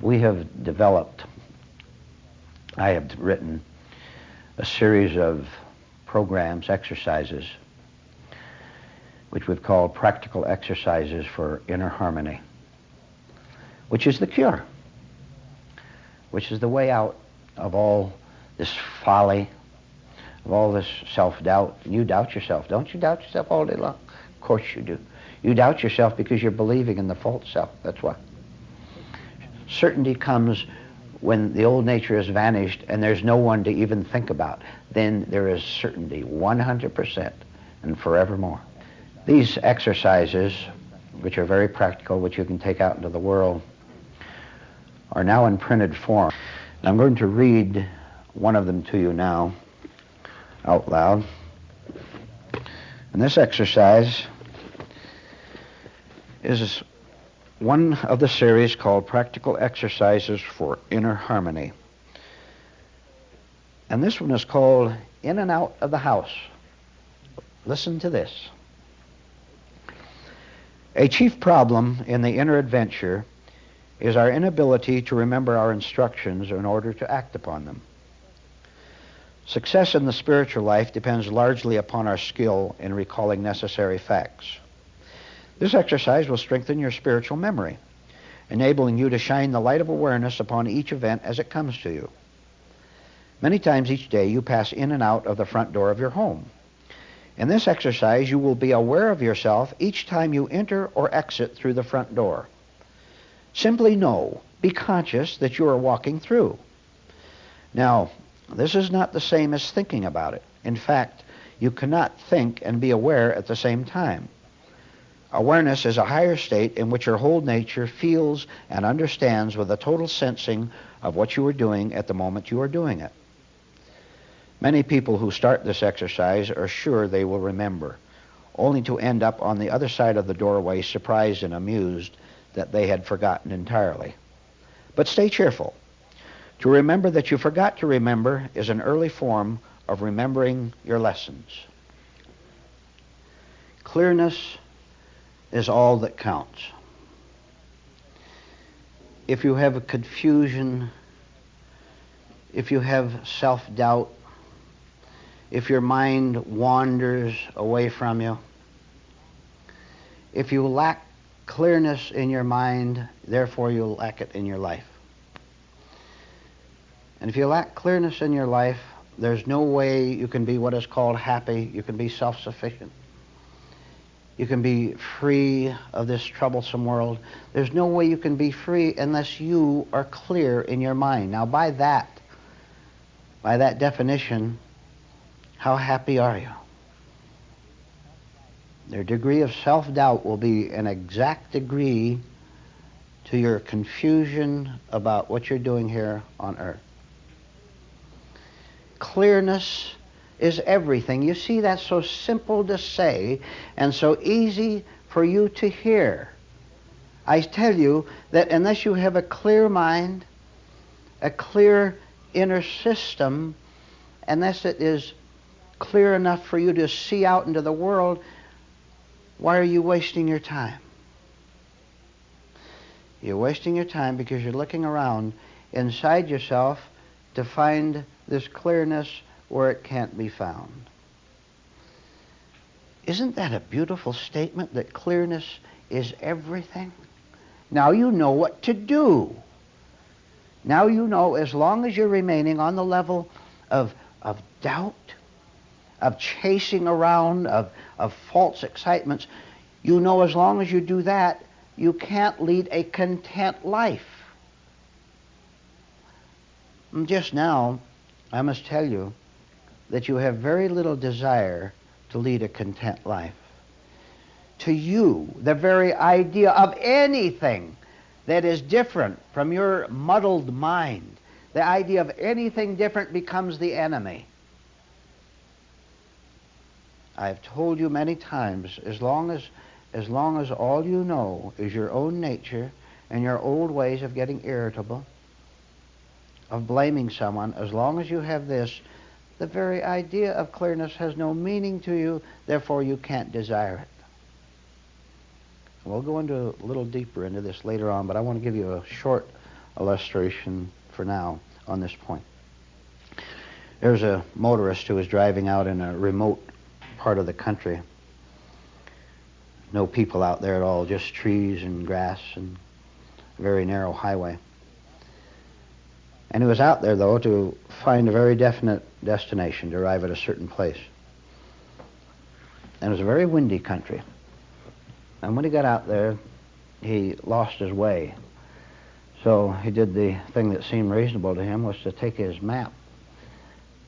we have developed, I have written a series of programs, exercises, which we've called practical exercises for inner harmony, which is the cure, which is the way out of all this folly, of all this self-doubt. You doubt yourself. Don't you doubt yourself all day long? Of course you do. You doubt yourself because you're believing in the false self. That's why. Certainty comes when the old nature has vanished and there's no one to even think about. Then there is certainty, 100% and forevermore. These exercises, which are very practical, which you can take out into the world, are now in printed form. And I'm going to read one of them to you now, out loud. And this exercise is one of the series called Practical Exercises for Inner Harmony. And this one is called In and Out of the House. Listen to this. A chief problem in the inner adventure is our inability to remember our instructions in order to act upon them. Success in the spiritual life depends largely upon our skill in recalling necessary facts. This exercise will strengthen your spiritual memory, enabling you to shine the light of awareness upon each event as it comes to you. Many times each day you pass in and out of the front door of your home. In this exercise you will be aware of yourself each time you enter or exit through the front door. Simply know, be conscious that you are walking through. Now, this is not the same as thinking about it. In fact, you cannot think and be aware at the same time. Awareness is a higher state in which your whole nature feels and understands with a total sensing of what you are doing at the moment you are doing it. Many people who start this exercise are sure they will remember, only to end up on the other side of the doorway surprised and amused that they had forgotten entirely. But stay cheerful. To remember that you forgot to remember is an early form of remembering your lessons. Clearness is all that counts. If you have a confusion, if you have self-doubt, if your mind wanders away from you, if you lack clearness in your mind, therefore you'll lack it in your life. And if you lack clearness in your life, there's no way you can be what is called happy. You can be self-sufficient. You can be free of this troublesome world. There's no way you can be free unless you are clear in your mind. Now, by that definition, how happy are you? Their degree of self-doubt will be an exact degree to your confusion about what you're doing here on earth. Clearness is everything. You see, that's so simple to say and so easy for you to hear. I tell you that unless you have a clear mind, a clear inner system, unless it is clear enough for you to see out into the world, why are you wasting your time? You're wasting your time because you're looking around inside yourself to find this clearness where it can't be found. Isn't that a beautiful statement, that clearness is everything? Now you know what to do. Now you know, as long as you're remaining on the level of doubt, of chasing around, of false excitements, you know as long as you do that, you can't lead a content life. And just now, I must tell you that you have very little desire to lead a content life. To you, the very idea of anything that is different from your muddled mind, the idea of anything different becomes the enemy. I've told you many times, as long as all you know is your own nature and your old ways of getting irritable, of blaming someone, as long as you have this, the very idea of clearness has no meaning to you, therefore you can't desire it. We'll go into a little deeper into this later on, but I want to give you a short illustration for now on this point. There's a motorist who was driving out in a remote part of the country. No people out there at all, just trees and grass and a very narrow highway. And he was out there, though, to find a very definite destination, to arrive at a certain place. And it was a very windy country. And when he got out there, he lost his way. So he did the thing that seemed reasonable to him, was to take his map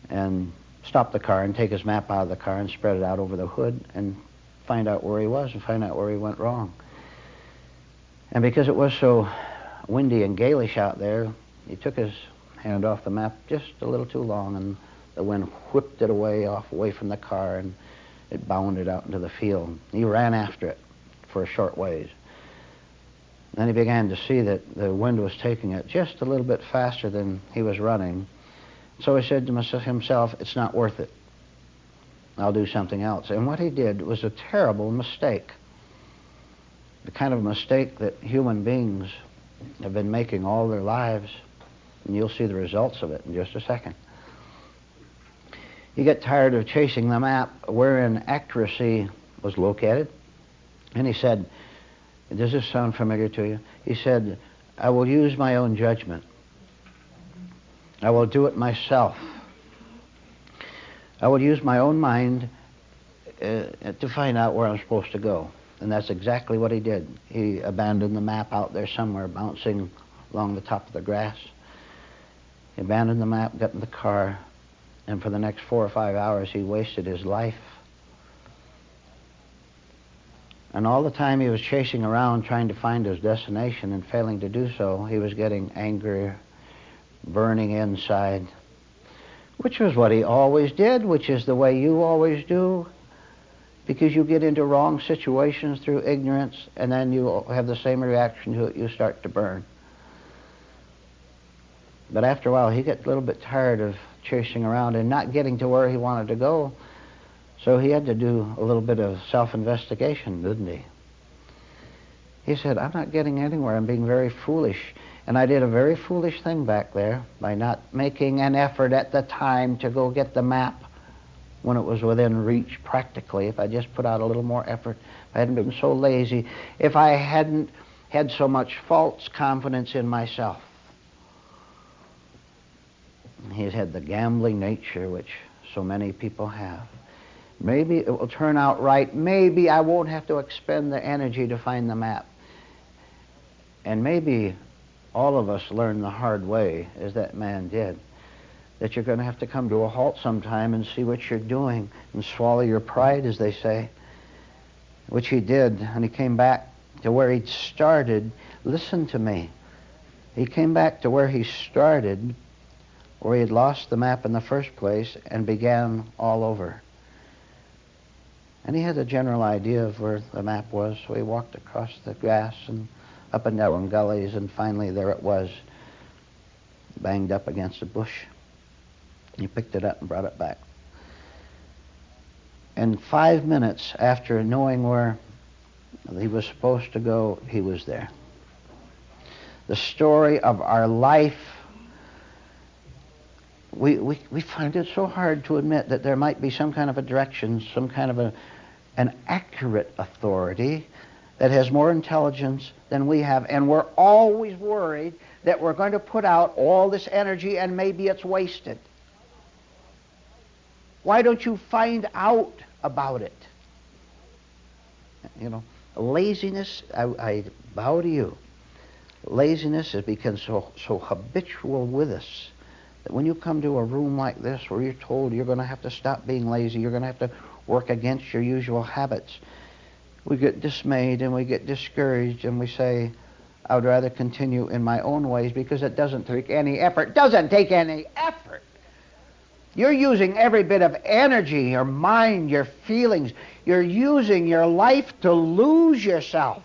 and stop the car and take his map out of the car and spread it out over the hood and find out where he was and find out where he went wrong. And because it was so windy and galish out there, he took his hand off the map just a little too long, and the wind whipped it away from the car, and it bounded out into the field. He ran after it for a short ways. Then he began to see that the wind was taking it just a little bit faster than he was running. So he said to himself, it's not worth it. I'll do something else. And what he did was a terrible mistake. The kind of mistake that human beings have been making all their lives. And you'll see the results of it in just a second. He got tired of chasing the map wherein accuracy was located. And he said, does this sound familiar to you? He said, I will use my own judgment. I will do it myself. I will use my own mind to find out where I'm supposed to go. And that's exactly what he did. He abandoned the map out there somewhere, bouncing along the top of the grass. He abandoned the map, got in the car, and for the next 4 or 5 hours he wasted his life. And all the time he was chasing around trying to find his destination and failing to do so, he was getting angrier, burning inside, which was what he always did, which is the way you always do, because you get into wrong situations through ignorance, and then you have the same reaction to it. You start to burn. But after a while, he got a little bit tired of chasing around and not getting to where he wanted to go, so he had to do a little bit of self-investigation, didn't he? He said, I'm not getting anywhere. I'm being very foolish. And I did a very foolish thing back there by not making an effort at the time to go get the map when it was within reach practically. If I just put out a little more effort, if I hadn't been so lazy, if I hadn't had so much false confidence in myself. He's had the gambling nature which so many people have. Maybe it will turn out right. Maybe I won't have to expend the energy to find the map. And maybe all of us learn the hard way, as that man did, that you're going to have to come to a halt sometime and see what you're doing and swallow your pride, as they say, which he did. And he came back to where he'd started. Listen to me. He came back to where he started, where he had lost the map in the first place, and began all over. And he had a general idea of where the map was, so he walked across the grass and up and down gullies, and finally there it was, banged up against a bush. He picked it up and brought it back. And 5 minutes after knowing where he was supposed to go, he was there. The story of our life. We find it so hard to admit that there might be some kind of a direction, some kind of an accurate authority that has more intelligence than we have, and we're always worried that we're going to put out all this energy and maybe it's wasted. Why don't you find out about it? You know, laziness, I bow to you. Laziness has become so habitual with us that when you come to a room like this where you're told you're going to have to stop being lazy, you're going to have to work against your usual habits, we get dismayed and we get discouraged and we say, I would rather continue in my own ways because it doesn't take any effort. It doesn't take any effort. You're using every bit of energy, your mind, your feelings. You're using your life to lose yourself.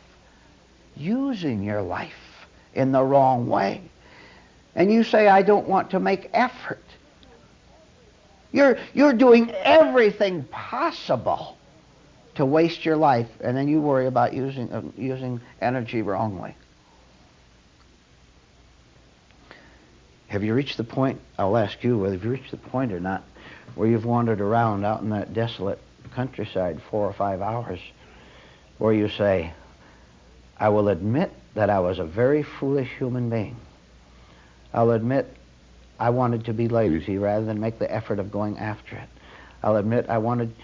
Using your life in the wrong way. And you say, I don't want to make effort. You're doing everything possible to waste your life, and then you worry about using energy wrongly. Have you reached the point, I'll ask you whether you've reached the point or not, where you've wandered around out in that desolate countryside 4 or 5 hours, where you say, I will admit that I was a very foolish human being. I'll admit I wanted to be lazy rather than make the effort of going after it. I'll admit I wanted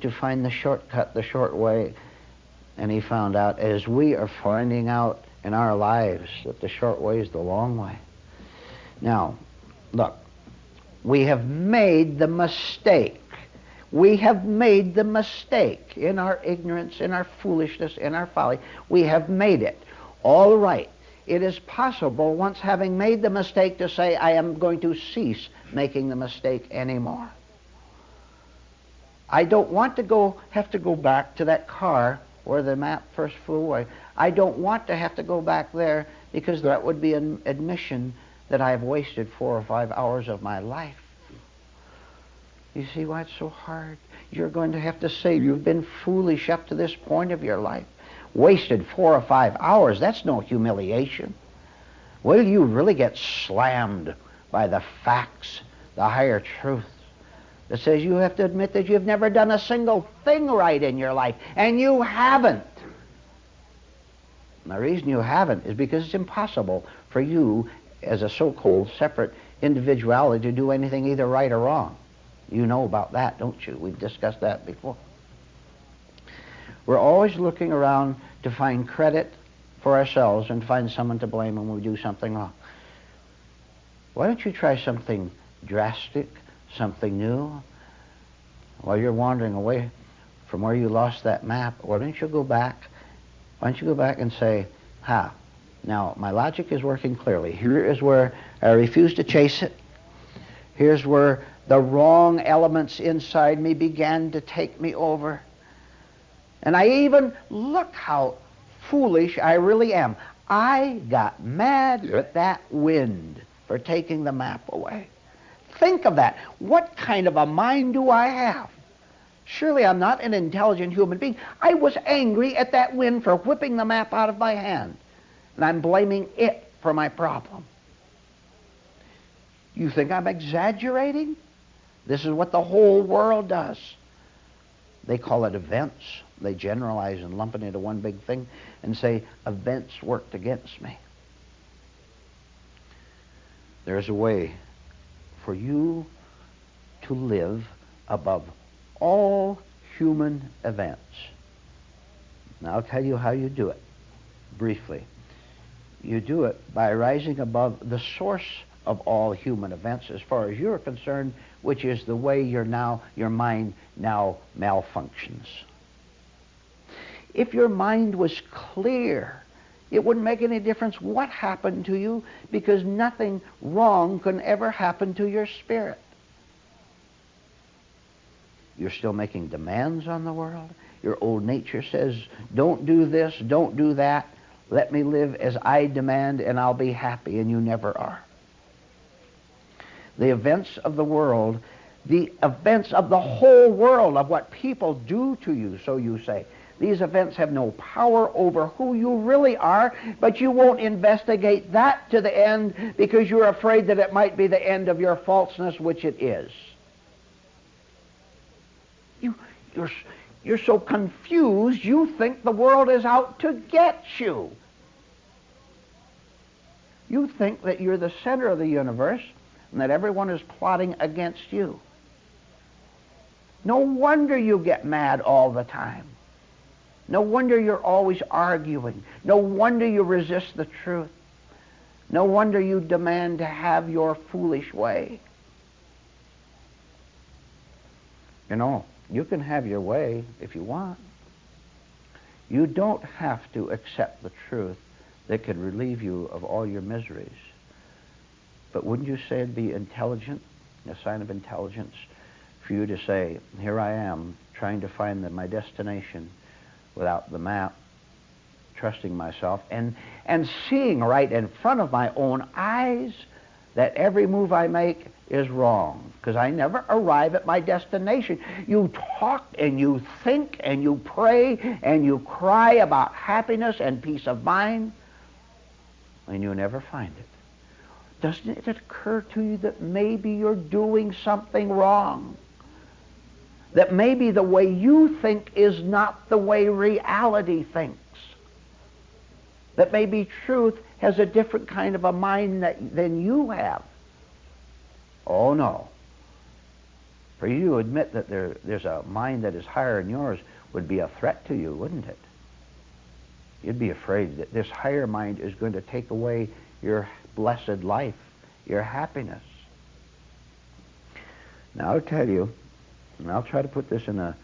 to find the shortcut, the short way, and he found out, as we are finding out in our lives, that the short way is the long way. Now, look, we have made the mistake. We have made the mistake in our ignorance, in our foolishness, in our folly. We have made it. All right. It is possible, once having made the mistake, to say, I am going to cease making the mistake anymore. I don't want to have to go back to that car where the map first flew away. I don't want to have to go back there, because that would be an admission that I have wasted 4 or 5 hours of my life. You see why it's so hard? You're going to have to say, you've been foolish up to this point of your life. Wasted 4 or 5 hours, that's no humiliation. Will you really get slammed by the facts, the higher truth, that says you have to admit that you've never done a single thing right in your life, and you haven't. And the reason you haven't is because it's impossible for you, as a so-called separate individuality, to do anything either right or wrong. You know about that, don't you? We've discussed that before. We're always looking around to find credit for ourselves and find someone to blame when we do something wrong. Why don't you try something drastic, something new? While you're wandering away from where you lost that map, why don't you go back? Why don't you go back and say, now my logic is working clearly. Here is where I refuse to chase it. Here's where the wrong elements inside me began to take me over. And I even, look how foolish I really am. I got mad at that wind for taking the map away. Think of that. What kind of a mind do I have? Surely I'm not an intelligent human being. I was angry at that wind for whipping the map out of my hand. And I'm blaming it for my problem. You think I'm exaggerating? This is what the whole world does. They call it events. They generalize and lump it into one big thing and say, events worked against me. There's a way for you to live above all human events. Now I'll tell you how you do it, briefly. You do it by rising above the source of all human events as far as you're concerned, which is the way your mind now malfunctions. If your mind was clear, it wouldn't make any difference what happened to you, because nothing wrong can ever happen to your spirit. You're still making demands on the world. Your old nature says, don't do this, don't do that. Let me live as I demand and I'll be happy, and you never are. The events of the world, the events of the whole world, of what people do to you, so you say, these events have no power over who you really are, but you won't investigate that to the end because you're afraid that it might be the end of your falseness, which it is. You're so confused, you think the world is out to get you. You think that you're the center of the universe and that everyone is plotting against you. No wonder you get mad all the time. No wonder you're always arguing. No wonder you resist the truth. No wonder you demand to have your foolish way. You know, you can have your way if you want. You don't have to accept the truth that could relieve you of all your miseries. But wouldn't you say it'd be intelligent, a sign of intelligence, for you to say, here I am, trying to find my destination without the map, trusting myself, and seeing right in front of my own eyes that every move I make is wrong, because I never arrive at my destination. You talk and you think and you pray and you cry about happiness and peace of mind, and you never find it. Doesn't it occur to you that maybe you're doing something wrong? That maybe the way you think is not the way reality thinks? That maybe truth has a different kind of a mind than you have? Oh, no. For you to admit that there's a mind that is higher than yours would be a threat to you, wouldn't it? You'd be afraid that this higher mind is going to take away your blessed life, your happiness. Now I'll tell you, and I'll try to put this in a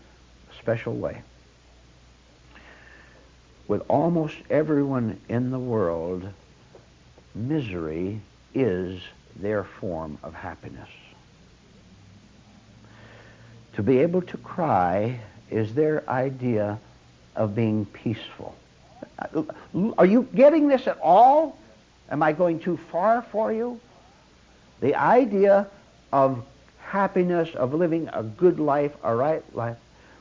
special way. With almost everyone in the world, misery is their form of happiness. To be able to cry is their idea of being peaceful. Are you getting this at all? Am I going too far for you? The idea of happiness, of living a good life, a right life,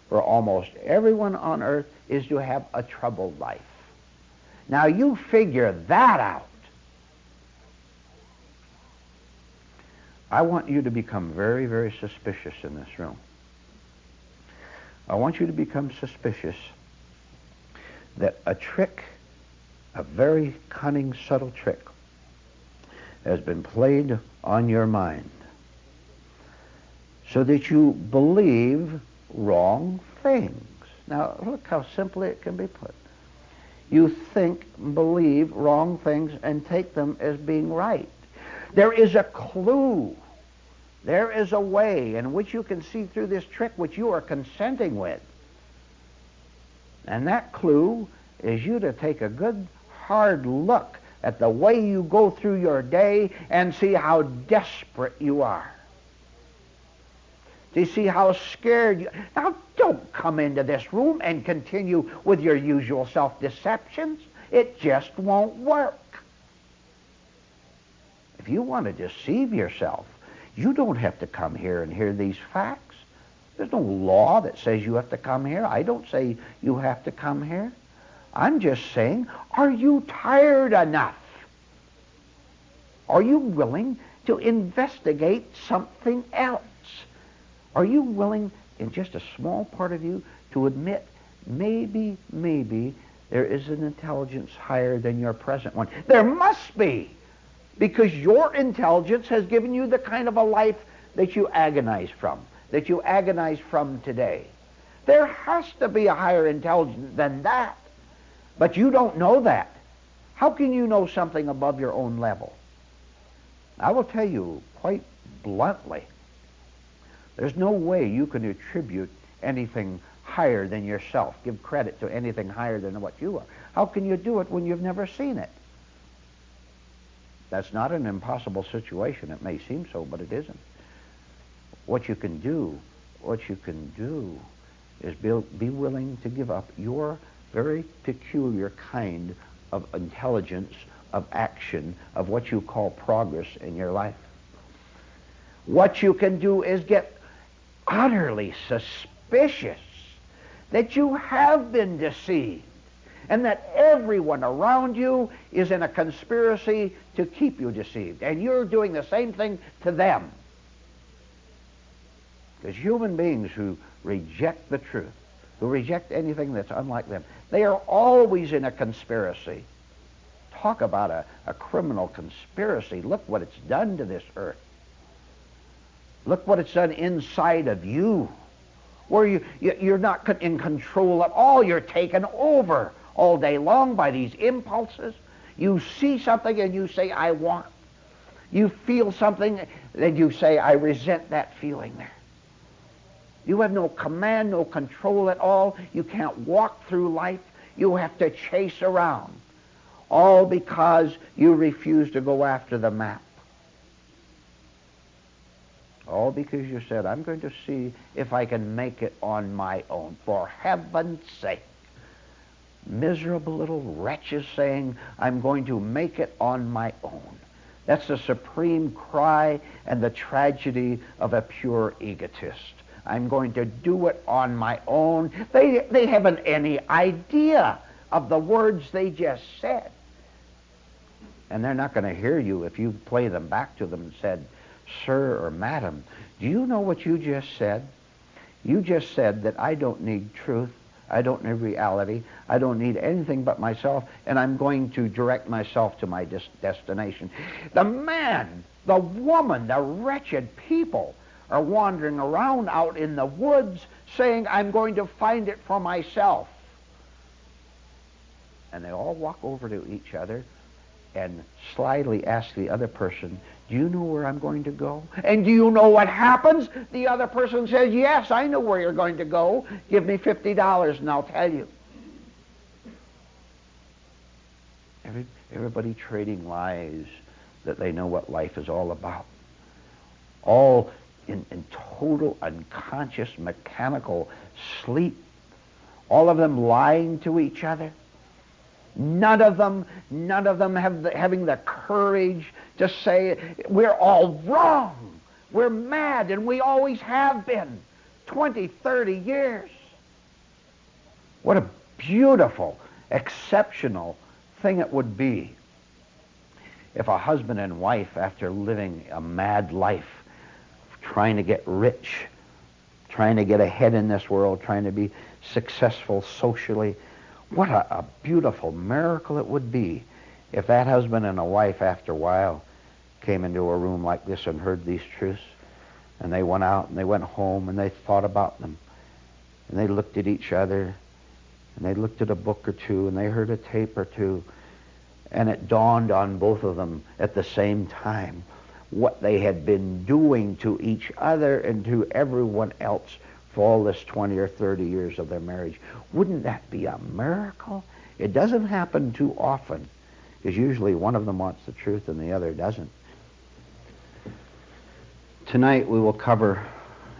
for almost everyone on earth is to have a troubled life. Now you figure that out. I want you to become very, very suspicious in this room. I want you to become suspicious that a trick, a very cunning, subtle trick, has been played on your mind so that you believe wrong things. Now, look how simply it can be put. You think, believe wrong things and take them as being right. There is a clue. There is a way in which you can see through this trick which you are consenting with. And that clue is you to take a good hard look at the way you go through your day and see how desperate you are. Do you see how scared you... Now, don't come into this room and continue with your usual self-deceptions. It just won't work. If you want to deceive yourself, you don't have to come here and hear these facts. There's no law that says you have to come here. I don't say you have to come here. I'm just saying, are you tired enough? Are you willing to investigate something else? Are you willing, in just a small part of you, to admit maybe there is an intelligence higher than your present one? There must be, because your intelligence has given you the kind of a life that you agonize from today. There has to be a higher intelligence than that. But you don't know that. How can you know something above your own level? I will tell you quite bluntly, there's no way you can attribute anything higher than yourself, give credit to anything higher than what you are. How can you do it when you've never seen it? That's not an impossible situation. It may seem so, but it isn't. What you can do is be willing to give up your very peculiar kind of intelligence, of action, of what you call progress in your life. What you can do is get utterly suspicious that you have been deceived and that everyone around you is in a conspiracy to keep you deceived, and you're doing the same thing to them. Because human beings who reject the truth, who reject anything that's unlike them, they are always in a conspiracy. Talk about a criminal conspiracy. Look what it's done to this earth. Look what it's done inside of you, where you're not in control at all. You're taken over all day long by these impulses. You see something and you say, I want. You feel something and you say, I resent that feeling there. You have no command, no control at all. You can't walk through life. You have to chase around. All because you refuse to go after the map. All because you said, I'm going to see if I can make it on my own. For heaven's sake. Miserable little wretches saying, I'm going to make it on my own. That's the supreme cry and the tragedy of a pure egotist. I'm going to do it on my own. They haven't any idea of the words they just said. and they're not going to hear you if you play them back to them and said, "Sir or Madam, do you know what you just said? You just said that I don't need truth, I don't need reality, I don't need anything but myself, and I'm going to direct myself to my destination." The man, the woman, the wretched people are wandering around out in the woods saying, "I'm going to find it for myself." And they all walk over to each other and slyly ask the other person, "Do you know where I'm going to go?" And do you know what happens? The other person says, "Yes, I know where you're going to go. Give me $50 and I'll tell you." Everybody trading lies that they know what life is all about. All in total unconscious mechanical sleep. All of them lying to each other. None of them having the courage to say, "We're all wrong. We're mad, and we always have been. 20, 30 years. What a beautiful, exceptional thing it would be if a husband and wife, after living a mad life, trying to get rich, trying to get ahead in this world, trying to be successful socially, what a beautiful miracle it would be if that husband and a wife, after a while, came into a room like this and heard these truths, and they went out and they went home and they thought about them, and they looked at each other, and they looked at a book or two, and they heard a tape or two, and it dawned on both of them at the same time what they had been doing to each other and to everyone else for all this 20 or 30 years of their marriage. Wouldn't that be a miracle? It doesn't happen too often, because usually one of them wants the truth and the other doesn't. Tonight we will cover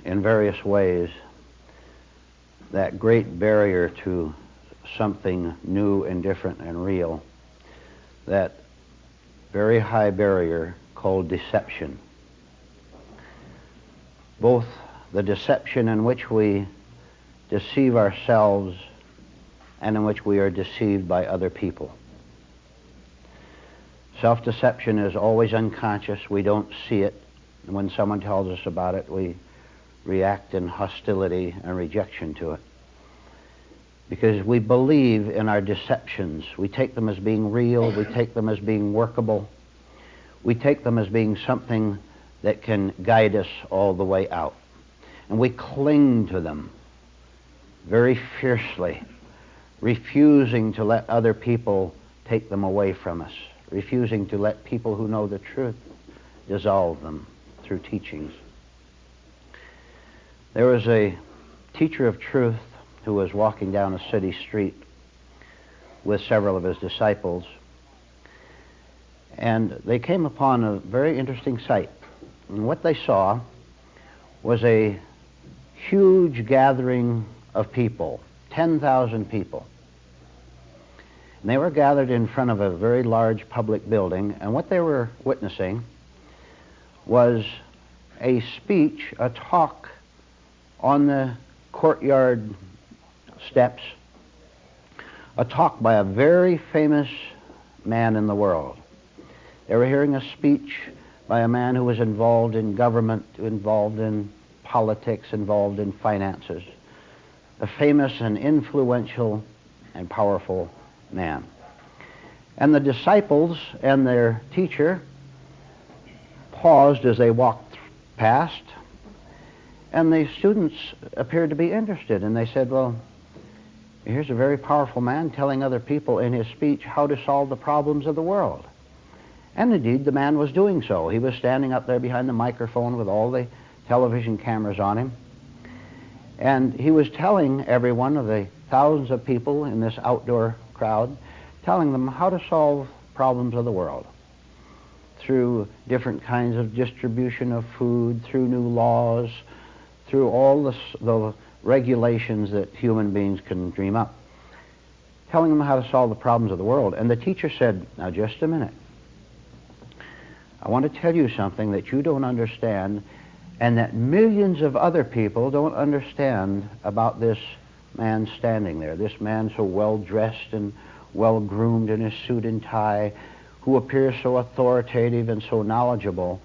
in various ways that great barrier to something new and different and real, that very high barrier called deception. Both the deception in which we deceive ourselves and in which we are deceived by other people. Self-deception is always unconscious. We don't see it. And when someone tells us about it, we react in hostility and rejection to it. Because we believe in our deceptions. We take them as being real. We take them as being workable. We take them as being something that can guide us all the way out. And we cling to them very fiercely, refusing to let other people take them away from us, refusing to let people who know the truth dissolve them through teachings. There was a teacher of truth who was walking down a city street with several of his disciples, and they came upon a very interesting sight. And what they saw was a huge gathering of people, 10,000 people. And they were gathered in front of a very large public building, and what they were witnessing was a speech, a talk on the courtyard steps, a talk by a very famous man in the world. They were hearing a speech by a man who was involved in government, involved in politics, involved in finances, a famous and influential and powerful man. And the disciples and their teacher paused as they walked past, and the students appeared to be interested, and they said, "Well, here's a very powerful man telling other people in his speech how to solve the problems of the world." And indeed, the man was doing so. He was standing up there behind the microphone with all the television cameras on him, and he was telling every one of the thousands of people in this outdoor crowd, telling them how to solve problems of the world through different kinds of distribution of food, through new laws, through all the regulations that human beings can dream up, telling them how to solve the problems of the world. And the teacher said, "Now just a minute. I want to tell you something that you don't understand and that millions of other people don't understand about this man standing there, this man so well dressed and well groomed in his suit and tie, who appears so authoritative and so knowledgeable,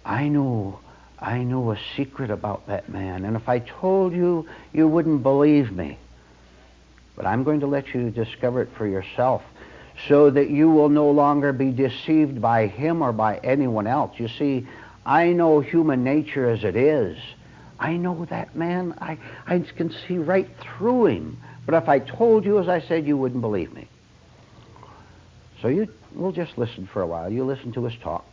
I know a secret about that man, and if I told you, you wouldn't believe me. But I'm going to let you discover it for yourself so that you will no longer be deceived by him or by anyone else. You see, I know human nature as it is. I know that man. I can see right through him. But if I told you, as I said, you wouldn't believe me. So we'll just listen for a while. You listen to his talk.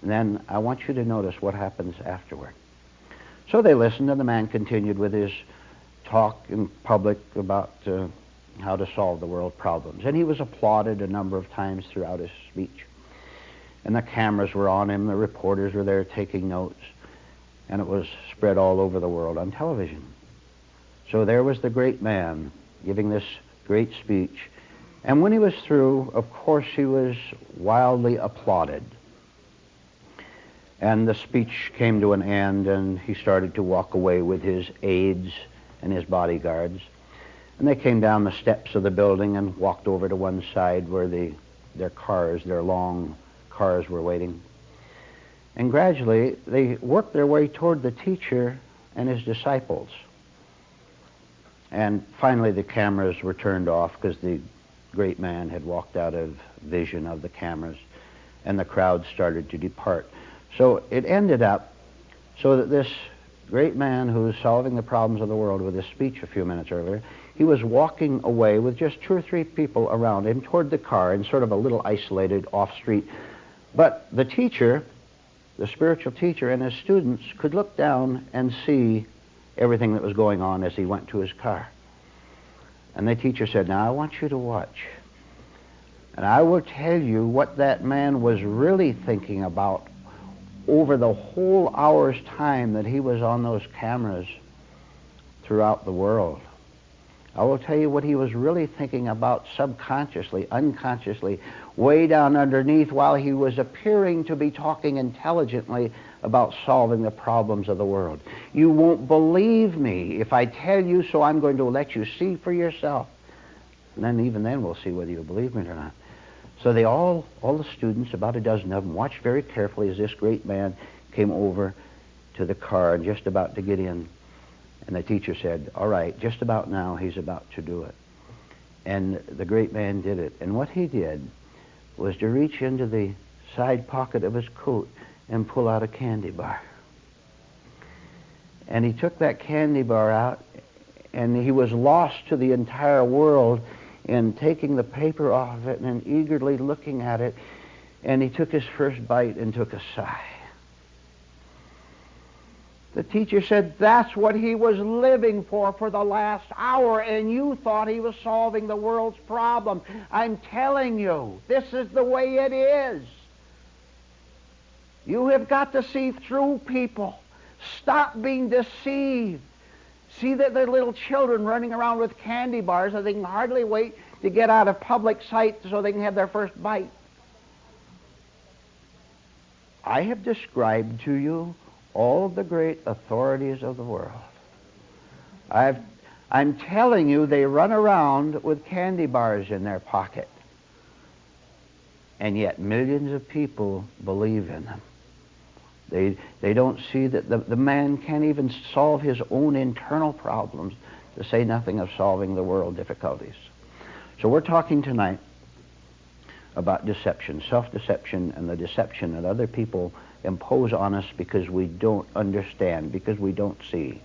And then I want you to notice what happens afterward. So they listened, and the man continued with his talk in public about how to solve the world problems. And he was applauded a number of times throughout his speech. And the cameras were on him, the reporters were there taking notes, and it was spread all over the world on television. So there was the great man giving this great speech. And when he was through, of course, he was wildly applauded. And the speech came to an end, and he started to walk away with his aides and his bodyguards. And they came down the steps of the building and walked over to one side where their long cars were waiting. And gradually, they worked their way toward the teacher and his disciples. And finally, the cameras were turned off because the great man had walked out of vision of the cameras, and the crowd started to depart. So it ended up so that this great man who was solving the problems of the world with his speech a few minutes earlier, he was walking away with just 2 or 3 people around him toward the car in sort of a little isolated off street. But the teacher, the spiritual teacher, and his students could look down and see everything that was going on as he went to his car. And the teacher said, "Now I want you to watch. And I will tell you what that man was really thinking about over the whole hour's time that he was on those cameras throughout the world. I will tell you what he was really thinking about subconsciously, unconsciously, way down underneath while he was appearing to be talking intelligently about solving the problems of the world. You won't believe me if I tell you, so I'm going to let you see for yourself. And then even then we'll see whether you believe me or not." So they all the students, about a dozen of them, watched very carefully as this great man came over to the car and just about to get in. And the teacher said, "All right, just about now he's about to do it." And the great man did it. And what he did was to reach into the side pocket of his coat and pull out a candy bar. And he took that candy bar out, and he was lost to the entire world in taking the paper off of it and eagerly looking at it. And he took his first bite and took a sigh. The teacher said, "That's what he was living for the last hour, and you thought he was solving the world's problem. I'm telling you, this is the way it is. You have got to see through people. Stop being deceived. See that they're little children running around with candy bars that they can hardly wait to get out of public sight so they can have their first bite. I have described to you all the great authorities of the world. I'm telling you, they run around with candy bars in their pocket. And yet millions of people believe in them. They don't see that the man can't even solve his own internal problems, to say nothing of solving the world difficulties. So we're talking tonight about deception, self-deception, and the deception that other people impose on us because we don't understand, because we don't see.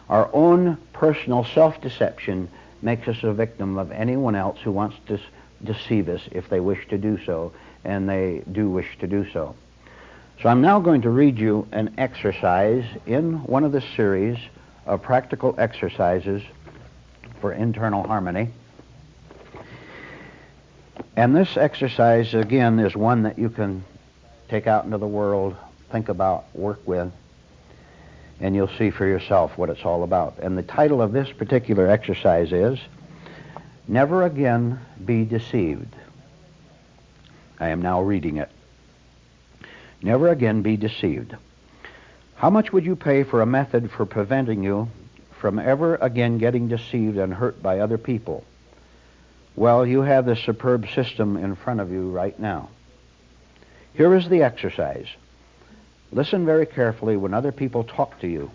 Our own personal self-deception makes us a victim of anyone else who wants to deceive us if they wish to do so, and they do wish to do so. So I'm now going to read you an exercise in one of the series of practical exercises for internal harmony. And this exercise, again, is one that you can take out into the world, think about, work with, and you'll see for yourself what it's all about. And the title of this particular exercise is, Never Again Be Deceived. I am now reading it. Never again be deceived. How much would you pay for a method for preventing you from ever again getting deceived and hurt by other people? Well, you have this superb system in front of you right now. Here is the exercise. Listen very carefully when other people talk to you.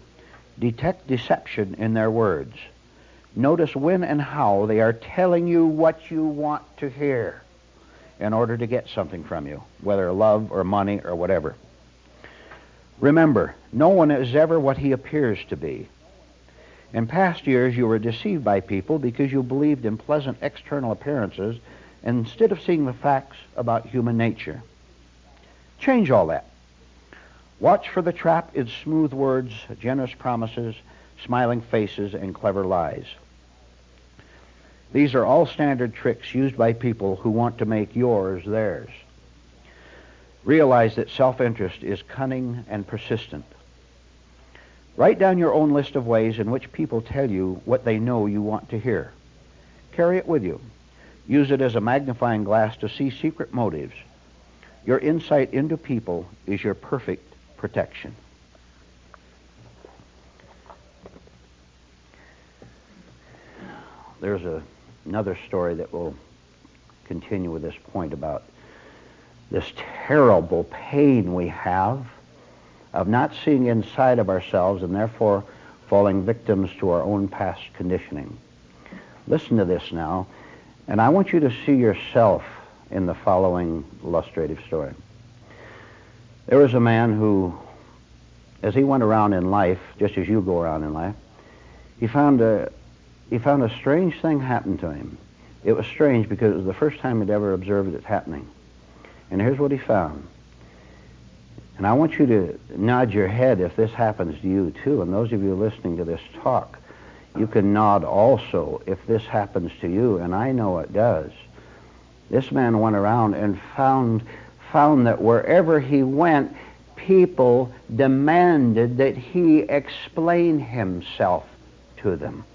Detect deception in their words. Notice when and how they are telling you what you want to hear in order to get something from you, whether love or money or whatever. Remember, no one is ever what he appears to be. In past years, you were deceived by people because you believed in pleasant external appearances instead of seeing the facts about human nature. Change all that. Watch for the trap in smooth words, generous promises, smiling faces, and clever lies. These are all standard tricks used by people who want to make yours theirs. Realize that self-interest is cunning and persistent. Write down your own list of ways in which people tell you what they know you want to hear. Carry it with you. Use it as a magnifying glass to see secret motives. Your insight into people is your perfect protection. There's another story that will continue with this point about this terrible pain we have of not seeing inside of ourselves and therefore falling victims to our own past conditioning. Listen to this now, and I want you to see yourself in the following illustrative story. There was a man who, as he went around in life, just as you go around in life, he found a strange thing happen to him. It was strange because it was the first time he'd ever observed it happening. And here's what he found. And I want you to nod your head if this happens to you too. And those of you listening to this talk, you can nod also if this happens to you, and I know it does. This man went around and found that wherever he went, people demanded that he explain himself to them.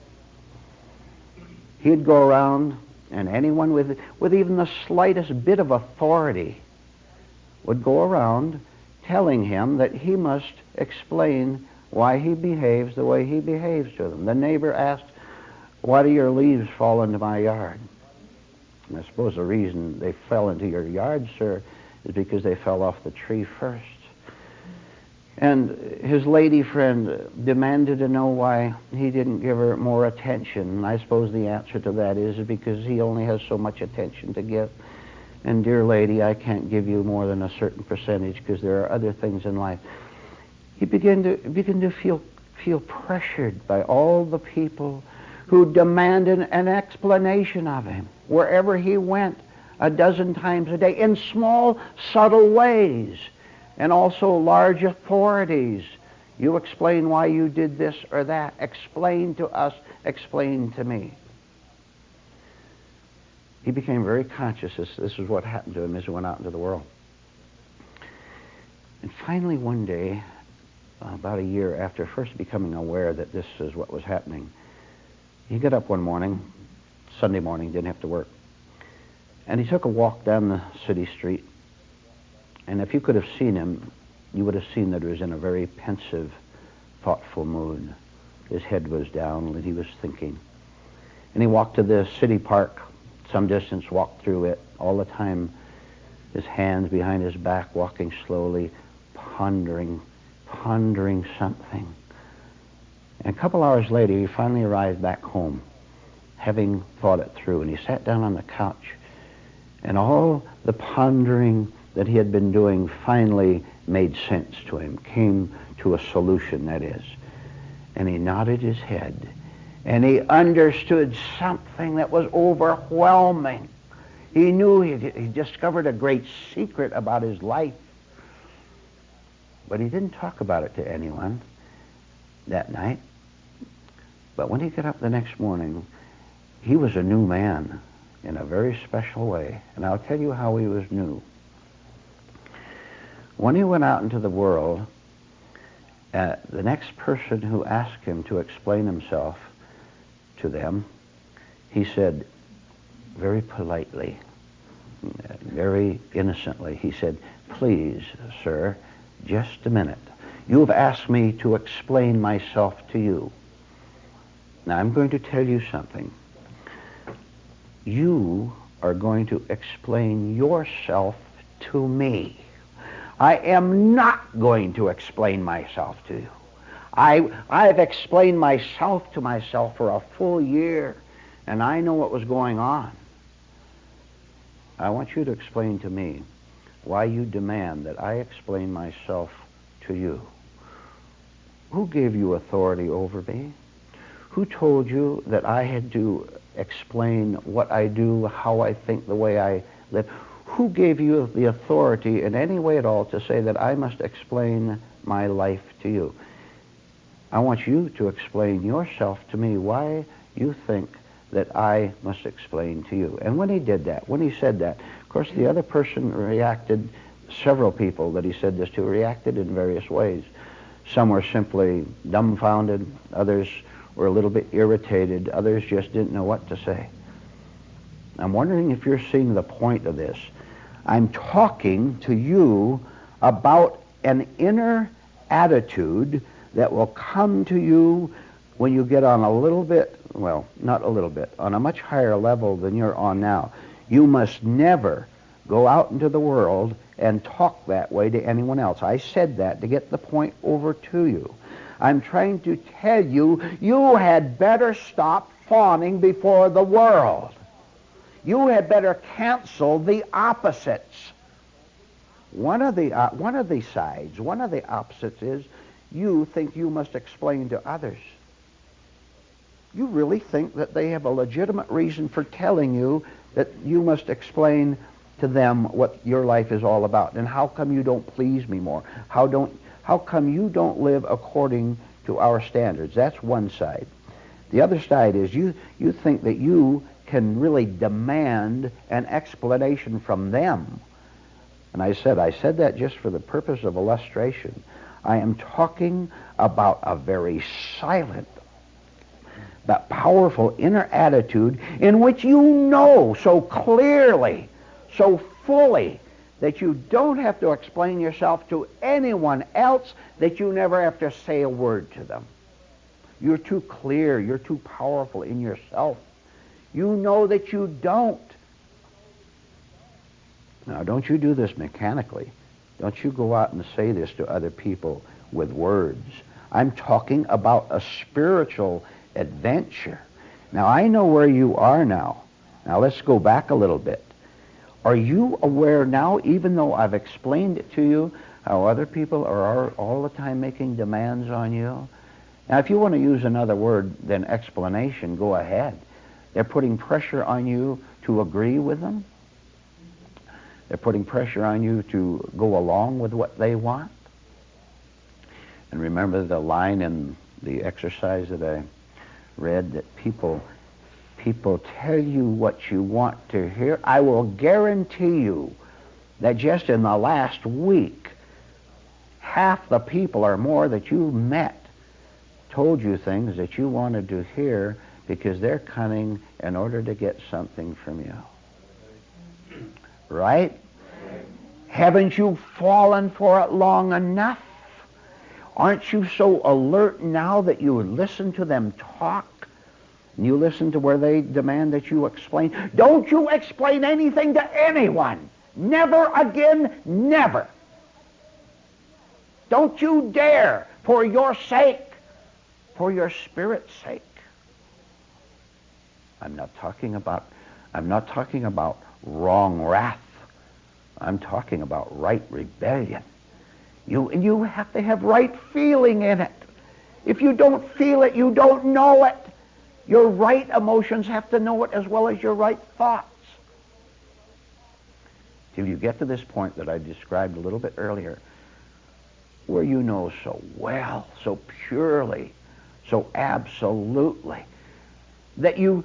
He'd go around, and anyone with even the slightest bit of authority would go around telling him that he must explain why he behaves the way he behaves to them. The neighbor asked, "Why do your leaves fall into my yard?" And I suppose the reason they fell into your yard, sir, is because they fell off the tree first. And his lady friend demanded to know why he didn't give her more attention. And I suppose the answer to that is because he only has so much attention to give. And dear lady, I can't give you more than a certain percentage because there are other things in life. He began to feel pressured by all the people who demanded an explanation of him wherever he went, a dozen times a day, in small, subtle ways, and also large authorities. You explain why you did this or that. Explain to us. Explain to me. He became very conscious. This is what happened to him as he went out into the world. And finally one day, about a year after first becoming aware that this is what was happening, he got up one morning, Sunday morning, didn't have to work, and he took a walk down the city street. And if you could have seen him, you would have seen that he was in a very pensive, thoughtful mood. His head was down, and he was thinking. And he walked to the city park, some distance, walked through it, all the time, his hands behind his back, walking slowly, pondering something. And a couple hours later, he finally arrived back home, having thought it through. And he sat down on the couch, and all the pondering that he had been doing finally made sense to him, came to a solution, that is. And he nodded his head, and he understood something that was overwhelming. He knew he discovered a great secret about his life, but he didn't talk about it to anyone that night. But when he got up the next morning, he was a new man in a very special way. And I'll tell you how he was new. When he went out into the world, the next person who asked him to explain himself to them, he said very politely, very innocently, he said, "Please, sir, just a minute. You've asked me to explain myself to you. Now I'm going to tell you something. you are going to explain yourself to me. I am not going to explain myself to you. I've explained myself to myself for a full year, and I know what was going on. I want you to explain to me why you demand that I explain myself to you. Who gave you authority over me? Who told you that I had to explain what I do, how I think, the way I live? Who gave you the authority in any way at all to say that I must explain my life to you? I want you to explain yourself to me, why you think that I must explain to you. And when he did that, when he said that, of course the other person reacted, several people that he said this to reacted in various ways. Some were simply dumbfounded, others were a little bit irritated, others just didn't know what to say. I'm wondering if you're seeing the point of this. I'm talking to you about an inner attitude that will come to you when you get on a little bit, well, not a little bit, on a much higher level than you're on now. You must never go out into the world and talk that way to anyone else. I said that to get the point over to you. I'm trying to tell you, you had better stop fawning before the world. You had better cancel the opposites. One of the sides, one of the opposites is you think you must explain to others. You really think that they have a legitimate reason for telling you that you must explain to them what your life is all about. And how come you don't please me more? How come you don't live according to our standards? That's one side. The other side is you think that you can really demand an explanation from them. And I said that just for the purpose of illustration. I am talking about a very silent but powerful inner attitude in which you know so clearly, so fully, that you don't have to explain yourself to anyone else, that you never have to say a word to them. You're too clear, you're too powerful in yourself. You know that you don't. Now, don't you do this mechanically. Don't you go out and say this to other people with words. I'm talking about a spiritual adventure. Now, I know where you are now. Now, let's go back a little bit. Are you aware now, even though I've explained it to you, how other people are all the time making demands on you? Now, if you want to use another word than explanation, go ahead. They're putting pressure on you to agree with them. They're putting pressure on you to go along with what they want. And remember the line in the exercise that I read, that people tell you what you want to hear. I will guarantee you that just in the last week, half the people or more that you met told you things that you wanted to hear because they're cunning in order to get something from you. Right? Haven't you fallen for it long enough? Aren't you so alert now that you would listen to them talk? And you listen to where they demand that you explain? Don't you explain anything to anyone. Never again, never. Don't you dare, for your sake, for your spirit's sake. I'm not talking about wrong wrath. I'm talking about right rebellion. You have to have right feeling in it. If you don't feel it, you don't know it. Your right emotions have to know it as well as your right thoughts. Till you get to this point that I described a little bit earlier, where you know so well, so purely, so absolutely, that you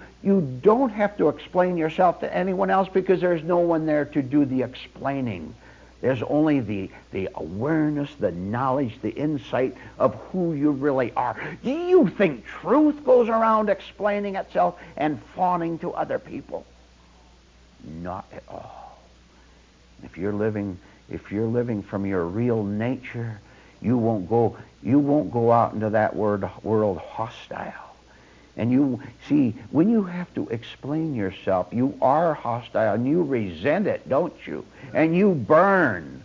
don't have to explain yourself to anyone else because there's no one there to do the explaining. There's only the awareness, the knowledge, the insight of who you really are. Do you think truth goes around explaining itself and fawning to other people? Not at all. If you're living from your real nature, you won't go out into that world hostile. And you see, when you have to explain yourself, you are hostile and you resent it, don't you? And you burn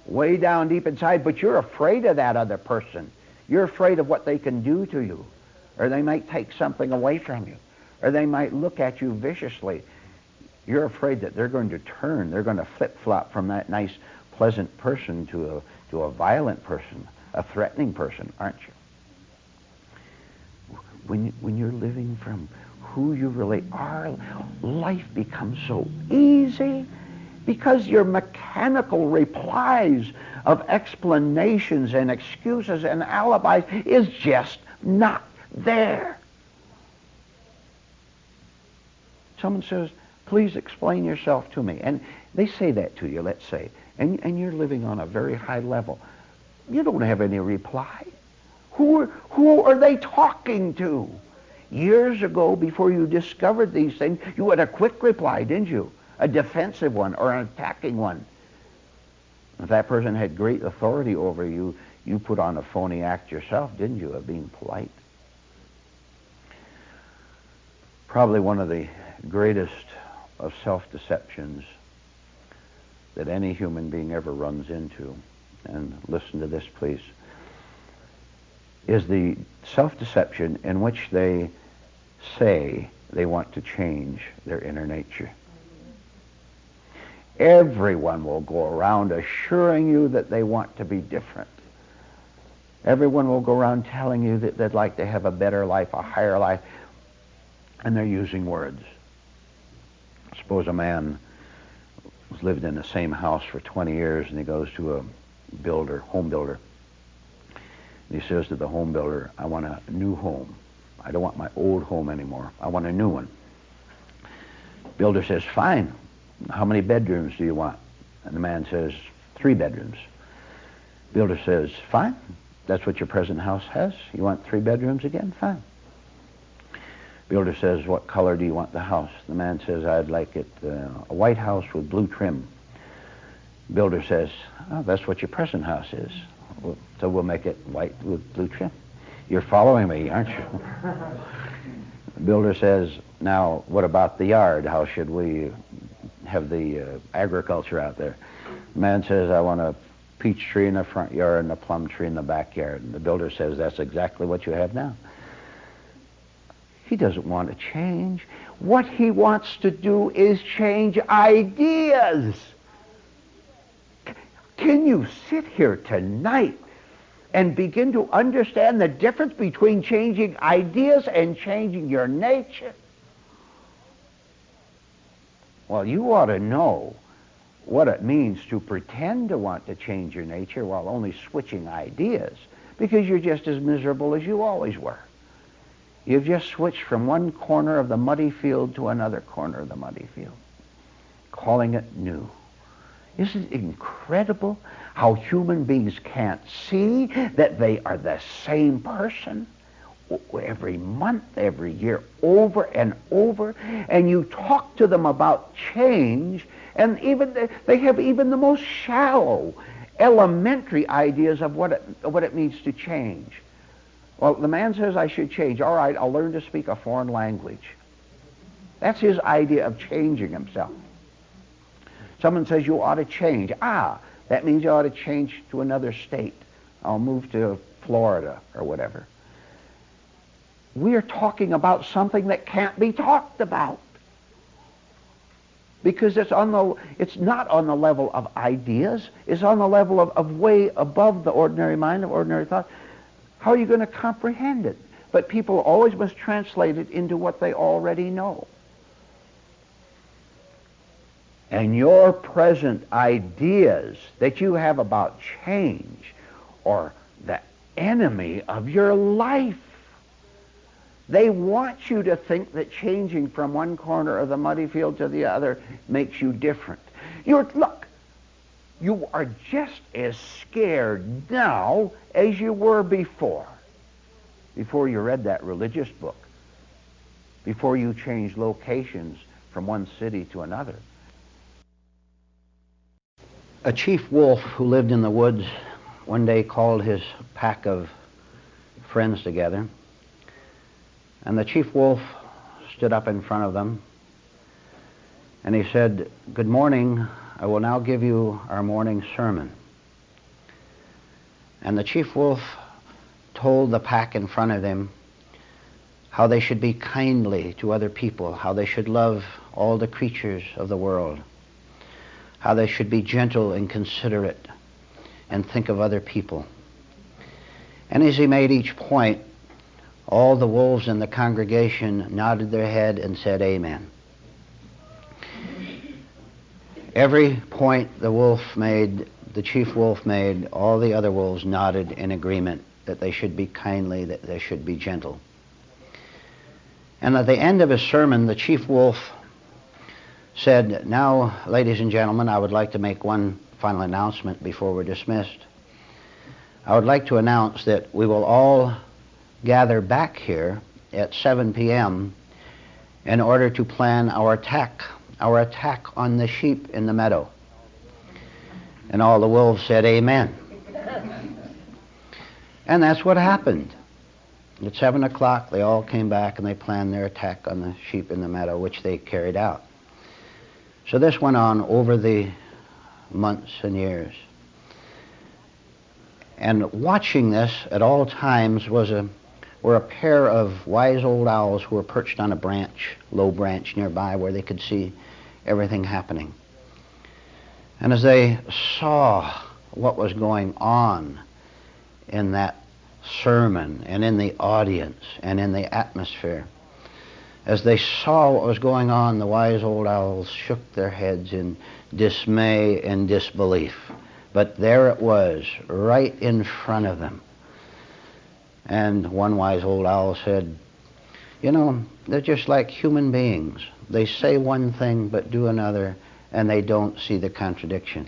way down deep inside, but you're afraid of that other person. You're afraid of what they can do to you, or they might take something away from you, or they might look at you viciously. You're afraid that they're going to turn, they're going to flip-flop from that nice, pleasant person to a violent person, a threatening person, aren't you? When you're living from who you really are, life becomes so easy because your mechanical replies of explanations and excuses and alibis is just not there. Someone says, please explain yourself to me. And they say that to you, let's say, and you're living on a very high level. You don't have any reply. Who are they talking to? Years ago, before you discovered these things, you had a quick reply, didn't you? A defensive one or an attacking one. If that person had great authority over you, you put on a phony act yourself, didn't you, of being polite? Probably one of the greatest of self-deceptions that any human being ever runs into, and listen to this, please, is the self-deception in which they say they want to change their inner nature. Everyone will go around assuring you that they want to be different. Everyone will go around telling you that they'd like to have a better life, a higher life, and they're using words. Suppose a man has lived in the same house for 20 years and he goes to a builder, home builder. And he says to the home builder, I want a new home. I don't want my old home anymore. I want a new one. Builder says, fine. How many bedrooms do you want? And the man says, 3 bedrooms. Builder says, fine. That's what your present house has? You want 3 bedrooms again? Fine. Builder says, what color do you want the house? The man says, I'd like it a white house with blue trim. Builder says, oh, that's what your present house is. So we'll make it white with blue trim. You're following me, aren't you? The builder says, now, what about the yard? How should we have the agriculture out there? The man says, I want a peach tree in the front yard and a plum tree in the backyard. And the builder says, that's exactly what you have now. He doesn't want to change. What he wants to do is change ideas. Can you sit here tonight and begin to understand the difference between changing ideas and changing your nature? Well, you ought to know what it means to pretend to want to change your nature while only switching ideas, because you're just as miserable as you always were. You've just switched from one corner of the muddy field to another corner of the muddy field, calling it new. Isn't it incredible how human beings can't see that they are the same person every month, every year, over and over? And you talk to them about change, and even they have even the most shallow, elementary ideas of what it means to change. Well, the man says, I should change. All right, I'll learn to speak a foreign language. That's his idea of changing himself. Someone says, you ought to change. That means you ought to change to another state. I'll move to Florida or whatever. We are talking about something that can't be talked about, because it's not on the level of ideas. It's on the level of way above the ordinary mind, of ordinary thought. How are you going to comprehend it? But people always must translate it into what they already know. And your present ideas that you have about change are the enemy of your life. They want you to think that changing from one corner of the muddy field to the other makes you different. Look, you are just as scared now as you were before you read that religious book, before you changed locations from one city to another. A chief wolf who lived in the woods one day called his pack of friends together, And the chief wolf stood up in front of them, and he said, "Good morning. I will now give you our morning sermon." And the chief wolf told the pack in front of him how they should be kindly to other people, how they should love all the creatures of the world, how they should be gentle and considerate and think of other people. And as he made each point, all the wolves in the congregation nodded their head and said, "Amen." Every point the chief wolf made, all the other wolves nodded in agreement that they should be kindly, that they should be gentle. And at the end of his sermon, the chief wolf said, "Now, ladies and gentlemen, I would like to make one final announcement before we're dismissed. I would like to announce that we will all gather back here at 7 p.m. in order to plan our attack on the sheep in the meadow." And all the wolves said, "Amen." And that's what happened. At 7 o'clock, they all came back and they planned their attack on the sheep in the meadow, which they carried out. So this went on over the months and years. And watching this at all times were a pair of wise old owls who were perched on a branch, low branch nearby, where they could see everything happening. And as they saw what was going on in that sermon and in the audience and in the atmosphere, as they saw what was going on, the wise old owls shook their heads in dismay and disbelief. But there it was, right in front of them. And one wise old owl said, "You know, they're just like human beings. They say one thing but do another, and they don't see the contradiction."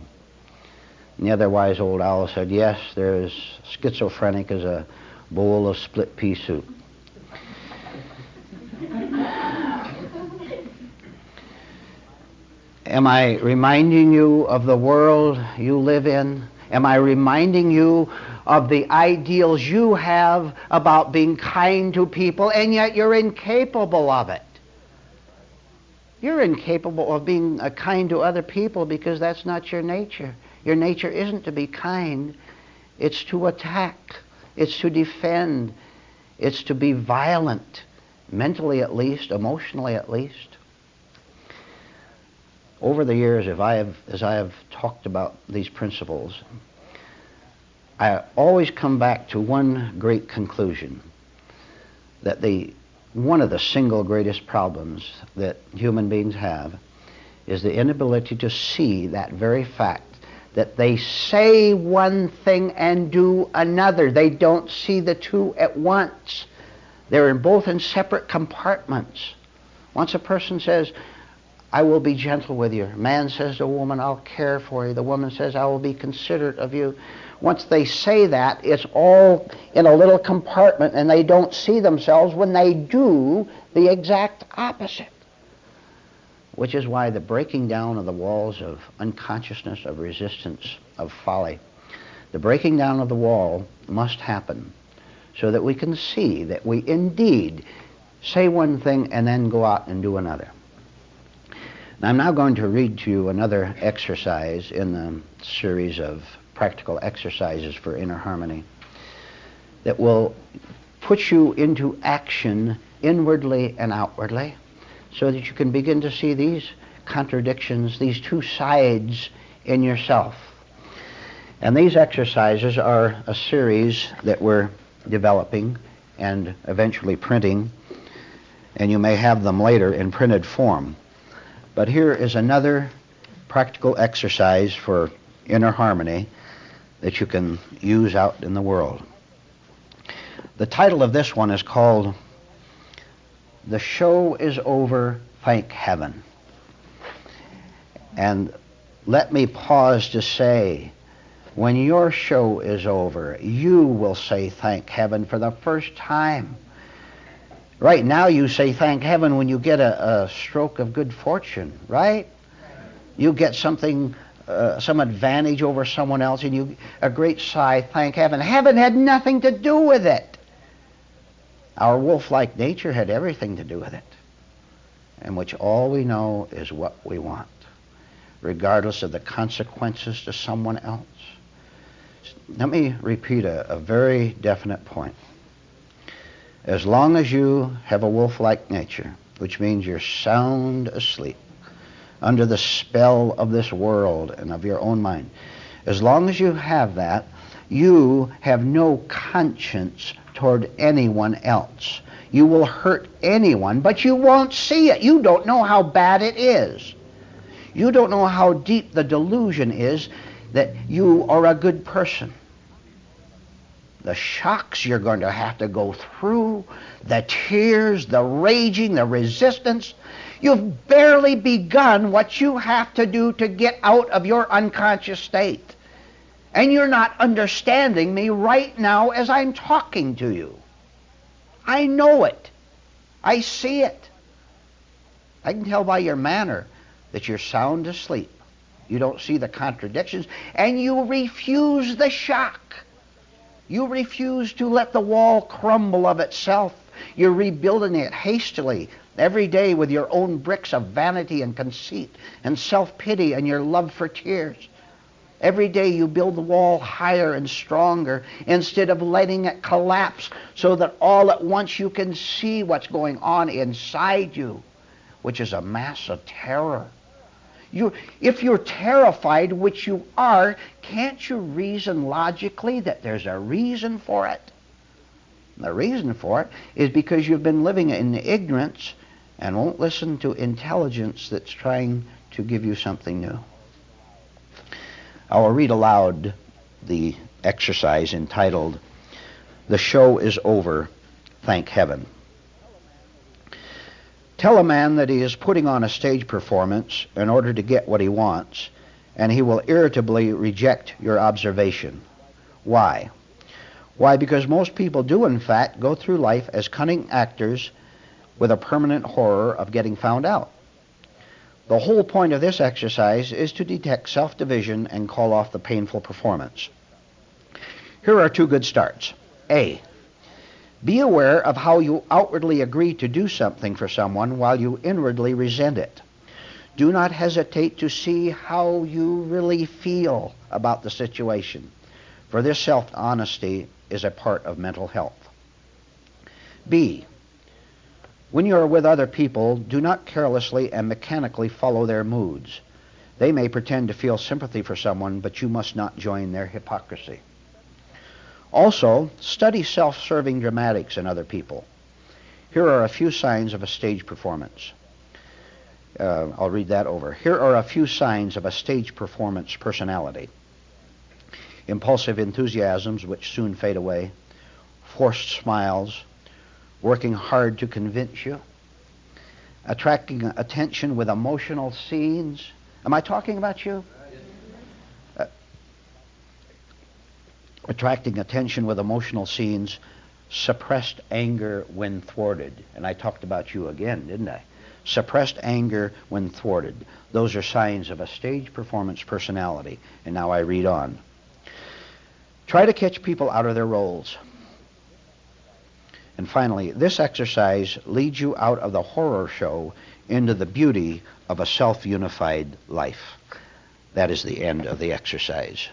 And the other wise old owl said, "Yes, they're as schizophrenic as a bowl of split pea soup." Am I reminding you of the world you live in? Am I reminding you of the ideals you have about being kind to people, and yet you're incapable of it? You're incapable of being kind to other people because that's not your nature. Your nature isn't to be kind. It's to attack. It's to defend. It's to be violent, mentally at least, emotionally at least. Over the years, as I have talked about these principles, I always come back to one great conclusion, that one of the single greatest problems that human beings have is the inability to see that very fact, that they say one thing and do another. They don't see the two at once. They're both in separate compartments. Once a person says, "I will be gentle with you," a man says to a woman, "I'll care for you." The woman says, "I will be considerate of you." Once they say that, it's all in a little compartment, and they don't see themselves when they do the exact opposite. Which is why the breaking down of the walls of unconsciousness, of resistance, of folly, the breaking down of the wall must happen so that we can see that we indeed say one thing and then go out and do another. Now, I'm now going to read to you another exercise in the series of practical exercises for inner harmony that will put you into action inwardly and outwardly so that you can begin to see these contradictions, these two sides in yourself. And these exercises are a series that we're developing and eventually printing, and you may have them later in printed form. But here is another practical exercise for inner harmony that you can use out in the world. The title of this one is called "The Show is Over, Thank Heaven." And let me pause to say, when your show is over, you will say thank heaven for the first time. Right now you say thank heaven when you get a stroke of good fortune, right? You get something, some advantage over someone else, and a great sigh, thank heaven. Heaven had nothing to do with it. Our wolf-like nature had everything to do with it, in which all we know is what we want, regardless of the consequences to someone else. Let me repeat a very definite point. As long as you have a wolf-like nature, which means you're sound asleep, under the spell of this world and of your own mind, as long as you have that, you have no conscience toward anyone else. You will hurt anyone, but you won't see it. You don't know how bad it is. You don't know how deep the delusion is that you are a good person. The shocks you're going to have to go through, the tears, the raging, the resistance. You've barely begun what you have to do to get out of your unconscious state. And you're not understanding me right now as I'm talking to you. I know it. I see it. I can tell by your manner that you're sound asleep. You don't see the contradictions, and you refuse the shock. You refuse to let the wall crumble of itself. You're rebuilding it hastily every day with your own bricks of vanity and conceit and self-pity and your love for tears. Every day you build the wall higher and stronger instead of letting it collapse so that all at once you can see what's going on inside you, which is a mass of terror. If you're terrified, which you are, can't you reason logically that there's a reason for it? The reason for it is because you've been living in ignorance and won't listen to intelligence that's trying to give you something new. I will read aloud the exercise entitled, "The Show is Over, Thank Heaven." Tell a man that he is putting on a stage performance in order to get what he wants, and he will irritably reject your observation. Why? Why, because most people do, in fact, go through life as cunning actors with a permanent horror of getting found out. The whole point of this exercise is to detect self-division and call off the painful performance. Here are two good starts. A. Be aware of how you outwardly agree to do something for someone while you inwardly resent it. Do not hesitate to see how you really feel about the situation, for this self-honesty is a part of mental health. B. When you are with other people, do not carelessly and mechanically follow their moods. They may pretend to feel sympathy for someone, but you must not join their hypocrisy. Also, study self-serving dramatics in other people. Here are a few signs of a stage performance. I'll read that over. Here are a few signs of a stage performance personality. Impulsive enthusiasms which soon fade away, forced smiles, working hard to convince you, attracting attention with emotional scenes. Am I talking about you? Attracting attention with emotional scenes, suppressed anger when thwarted. And I talked about you again, didn't I? Suppressed anger when thwarted. Those are signs of a stage performance personality. And now I read on. Try to catch people out of their roles. And finally, this exercise leads you out of the horror show into the beauty of a self-unified life. That is the end of the exercise.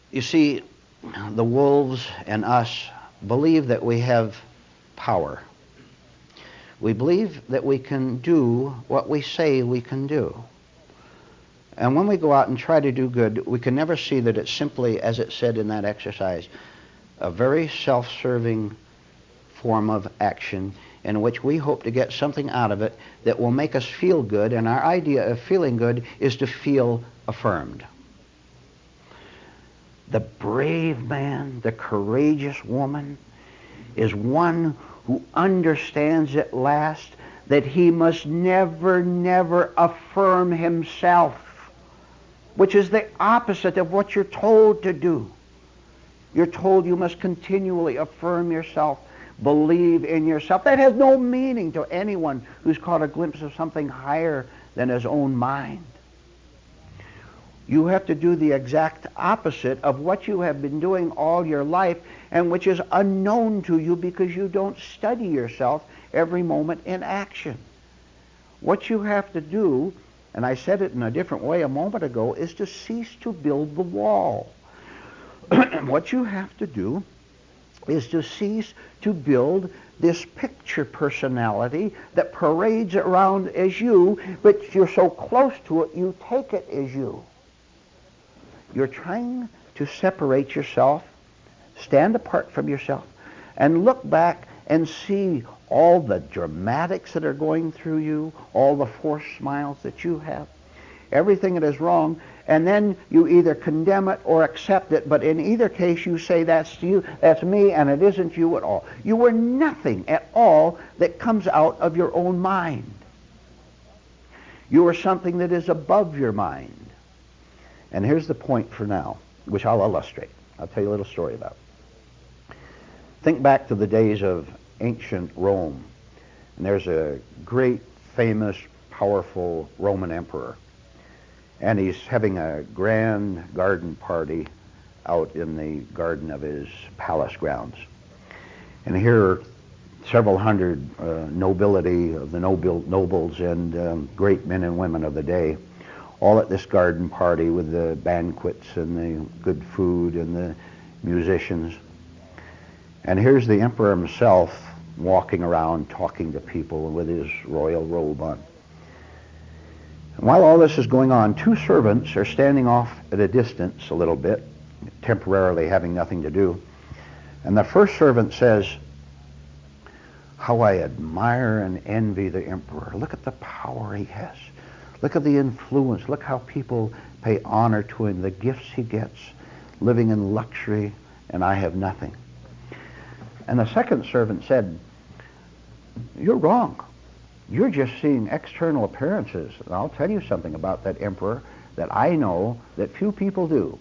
You see, the wolves and us believe that we have power. We believe that we can do what we say we can do. And when we go out and try to do good, we can never see that it's simply, as it said in that exercise, a very self-serving form of action in which we hope to get something out of it that will make us feel good, and our idea of feeling good is to feel affirmed. The brave man, the courageous woman, is one who understands at last that he must never, never affirm himself, which is the opposite of what you're told to do. You're told you must continually affirm yourself, believe in yourself. That has no meaning to anyone who's caught a glimpse of something higher than his own mind. You have to do the exact opposite of what you have been doing all your life, and which is unknown to you because you don't study yourself every moment in action. What you have to do, and I said it in a different way a moment ago, is to cease to build the wall. What you have to do is to cease to build this picture personality that parades around as you, but you're so close to it, you take it as you. You're trying to separate yourself, stand apart from yourself, and look back and see all the dramatics that are going through you, all the forced smiles that you have, everything that is wrong, and then you either condemn it or accept it, but in either case you say, that's you, that's me, and it isn't you at all. You are nothing at all that comes out of your own mind. You are something that is above your mind. And here's the point for now, which I'll illustrate. I'll tell you a little story about. Think back to the days of ancient Rome. And there's a great, famous, powerful Roman emperor. And he's having a grand garden party out in the garden of his palace grounds. And here are several hundred nobility of the nobles and great men and women of the day, all at this garden party with the banquets and the good food and the musicians. And here's the emperor himself walking around talking to people with his royal robe on. And while all this is going on, two servants are standing off at a distance a little bit, temporarily having nothing to do. And the first servant says, "How I admire and envy the emperor. Look at the power he has. Look at the influence. Look how people pay honor to him, the gifts he gets, living in luxury, and I have nothing." And the second servant said, "You're wrong. You're just seeing external appearances. And I'll tell you something about that emperor that I know that few people do.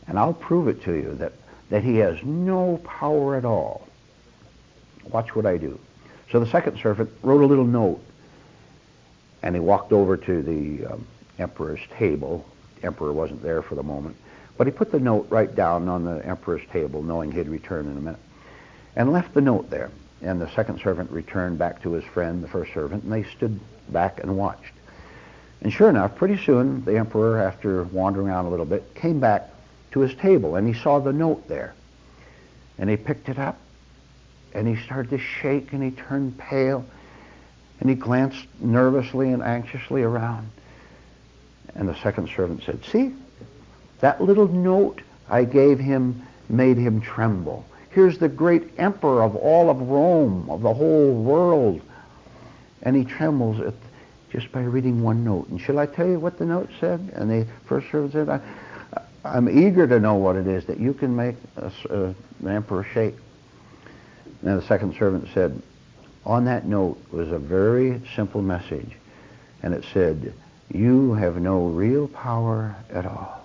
And I'll prove it to you that he has no power at all. Watch what I do." So the second servant wrote a little note, and he walked over to the emperor's table. The emperor wasn't there for the moment, but he put the note right down on the emperor's table, knowing he'd return in a minute, and left the note there. And the second servant returned back to his friend, the first servant, and they stood back and watched. And sure enough, pretty soon, the emperor, after wandering around a little bit, came back to his table, and he saw the note there. And he picked it up, and he started to shake, and he turned pale, and he glanced nervously and anxiously around. And the second servant said, "See, that little note I gave him made him tremble. Here's the great emperor of all of Rome, of the whole world, and he trembles just by reading one note. And shall I tell you what the note said?" And the first servant said, I'm eager to know what it is that you can make the emperor shake." And the second servant said, on that note was a very simple message, and it said, "You have no real power at all."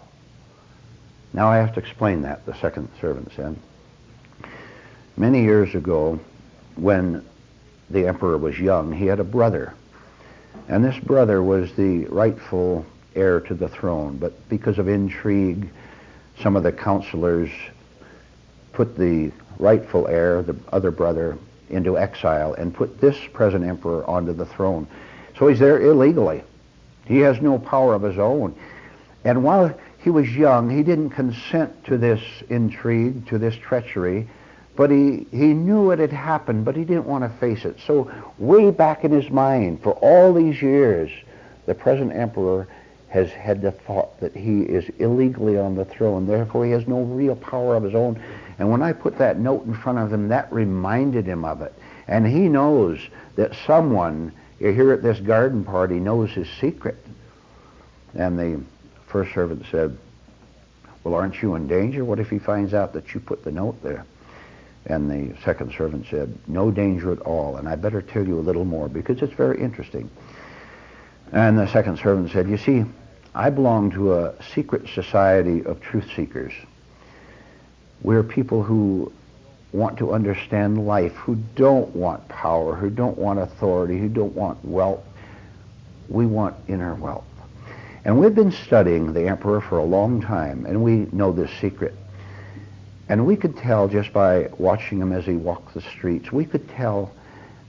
Now I have to explain that, the second servant said. Many years ago, when the emperor was young, he had a brother. And this brother was the rightful heir to the throne, but because of intrigue, some of the counselors put the rightful heir, the other brother, into exile and put this present emperor onto the throne. So he's there illegally. He has no power of his own. And while he was young, he didn't consent to this intrigue, to this treachery, but he knew it had happened, but he didn't want to face it. So way back in his mind, for all these years, the present emperor has had the thought that he is illegally on the throne. Therefore, he has no real power of his own. And when I put that note in front of him, that reminded him of it. And he knows that someone here at this garden party knows his secret. And the first servant said, "Well, aren't you in danger? What if he finds out that you put the note there?" And the second servant said, "No danger at all, and I better tell you a little more because it's very interesting." And the second servant said, "You see, I belong to a secret society of truth seekers. We're people who want to understand life, who don't want power, who don't want authority, who don't want wealth. We want inner wealth. And we've been studying the emperor for a long time, and we know this secret. And we could tell just by watching him as he walked the streets, we could tell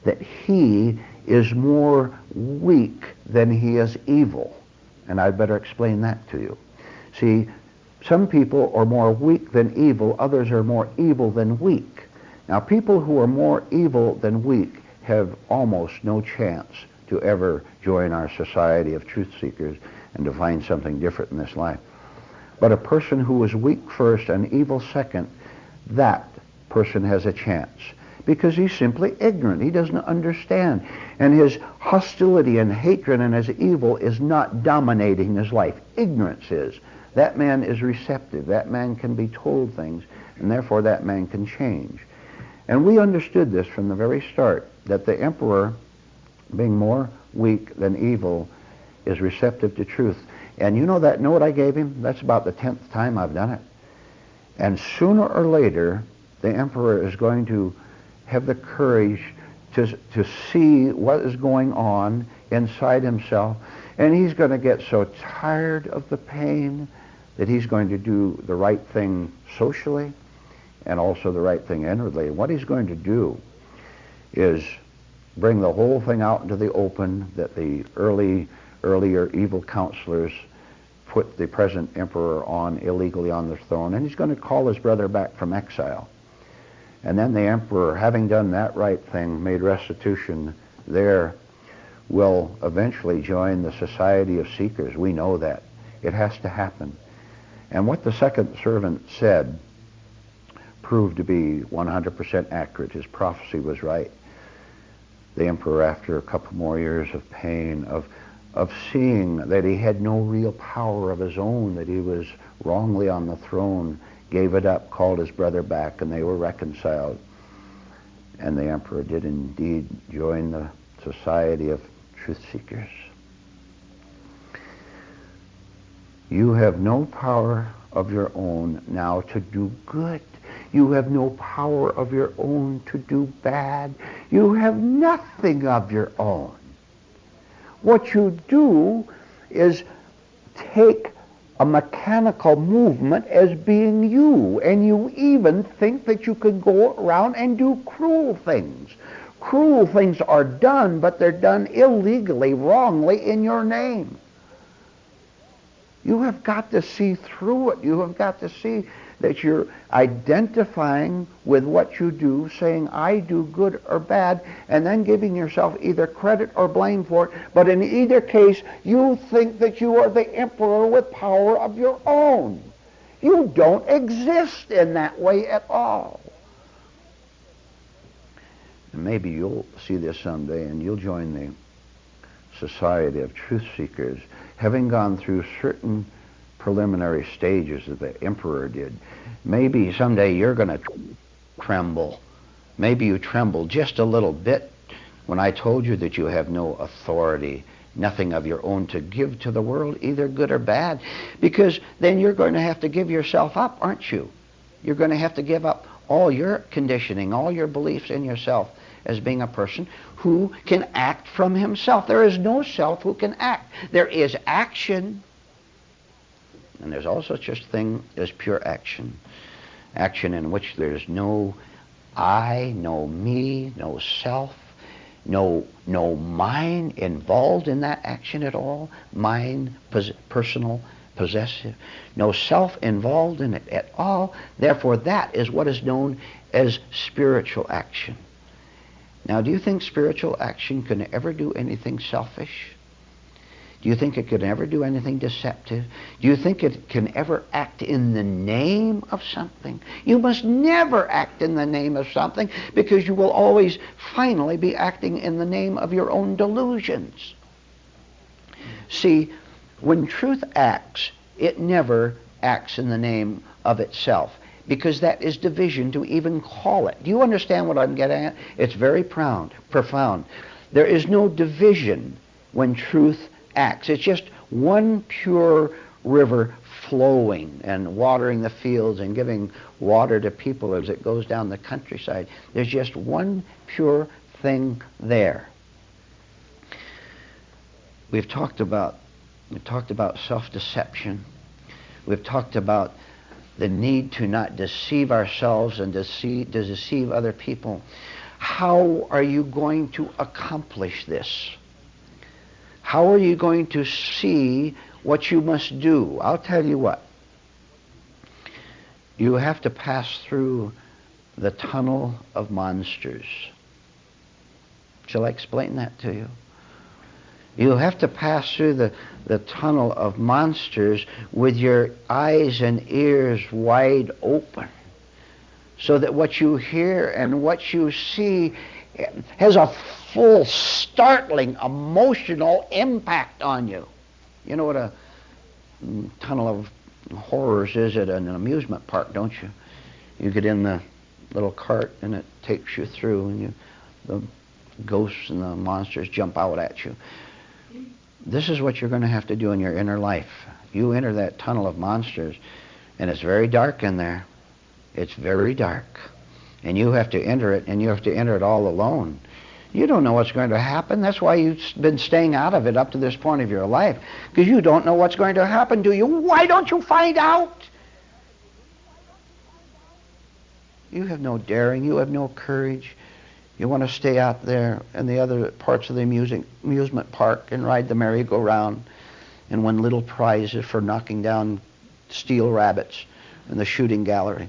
that he is more weak than he is evil. And I'd better explain that to you. See, some people are more weak than evil, others are more evil than weak. Now, people who are more evil than weak have almost no chance to ever join our society of truth seekers and to find something different in this life. But a person who is weak first and evil second, that person has a chance, because he's simply ignorant. He doesn't understand. And his hostility and hatred and his evil is not dominating his life. Ignorance is. That man is receptive. That man can be told things, and therefore that man can change. And we understood this from the very start, that the emperor, being more weak than evil, is receptive to truth. And you know that note I gave him? That's about the 10th time I've done it. And sooner or later, the emperor is going to have the courage to see what is going on inside himself. And he's going to get so tired of the pain that he's going to do the right thing socially and also the right thing inwardly. And what he's going to do is bring the whole thing out into the open that the earlier evil counselors put the present emperor on illegally on the throne, and he's going to call his brother back from exile. And then the emperor, having done that right thing, made restitution there, will eventually join the society of seekers. We know that. It has to happen. And what the second servant said proved to be 100% accurate. His prophecy was right. The emperor, after a couple more years of pain, of seeing that he had no real power of his own, that he was wrongly on the throne, gave it up, called his brother back, and they were reconciled. And the emperor did indeed join the society of truth seekers. You have no power of your own now to do good. You have no power of your own to do bad. You have nothing of your own. What you do is take a mechanical movement as being you, and you even think that you can go around and do cruel things. Cruel things are done, but they're done illegally, wrongly, in your name. You have got to see through it. You have got to see that you're identifying with what you do, saying, I do good or bad, and then giving yourself either credit or blame for it. But in either case, you think that you are the emperor with power of your own. You don't exist in that way at all. And maybe you'll see this someday, and you'll join the Society of Truth Seekers, having gone through certain preliminary stages that the emperor did. Maybe someday you're going to tremble. Maybe you trembled just a little bit when I told you that you have no authority, nothing of your own to give to the world, either good or bad, because then you're going to have to give yourself up, aren't you? You're going to have to give up all your conditioning, all your beliefs in yourself as being a person who can act from himself. There is no self who can act. There is action, and there's also such a thing as pure action. Action in which there's no I, no me, no self, no mind involved in that action at all. Mind, personal, possessive. No self involved in it at all. Therefore, that is what is known as spiritual action. Now, do you think spiritual action can ever do anything selfish? Do you think it can ever do anything deceptive? Do you think it can ever act in the name of something? You must never act in the name of something, because you will always finally be acting in the name of your own delusions. See, when truth acts, it never acts in the name of itself, because that is division to even call it. Do you understand what I'm getting at? It's very profound. There is no division when truth acts. It's just one pure river flowing and watering the fields and giving water to people as it goes down the countryside. There's just one pure thing there. We've talked about We've talked about self-deception. We've talked about the need to not deceive ourselves and deceive other people. How are you going to accomplish this? How are you going to see what you must do? I'll tell you what. You have to pass through the tunnel of monsters. Shall I explain that to you? You have to pass through the tunnel of monsters with your eyes and ears wide open, so that what you hear and what you see has a full, startling, emotional impact on you. You know what a tunnel of horrors is at an amusement park, don't you? You get in the little cart and it takes you through, and the ghosts and the monsters jump out at you. This is what you're going to have to do in your inner life. You enter that tunnel of monsters, and it's very dark in there. It's very dark. And you have to enter it, and you have to enter it all alone. You don't know what's going to happen. That's why you've been staying out of it up to this point of your life, because you don't know what's going to happen, do you? Why don't you find out? You have no daring. You have no courage. You want to stay out there in the other parts of the amusement park and ride the merry-go-round and win little prizes for knocking down steel rabbits in the shooting gallery.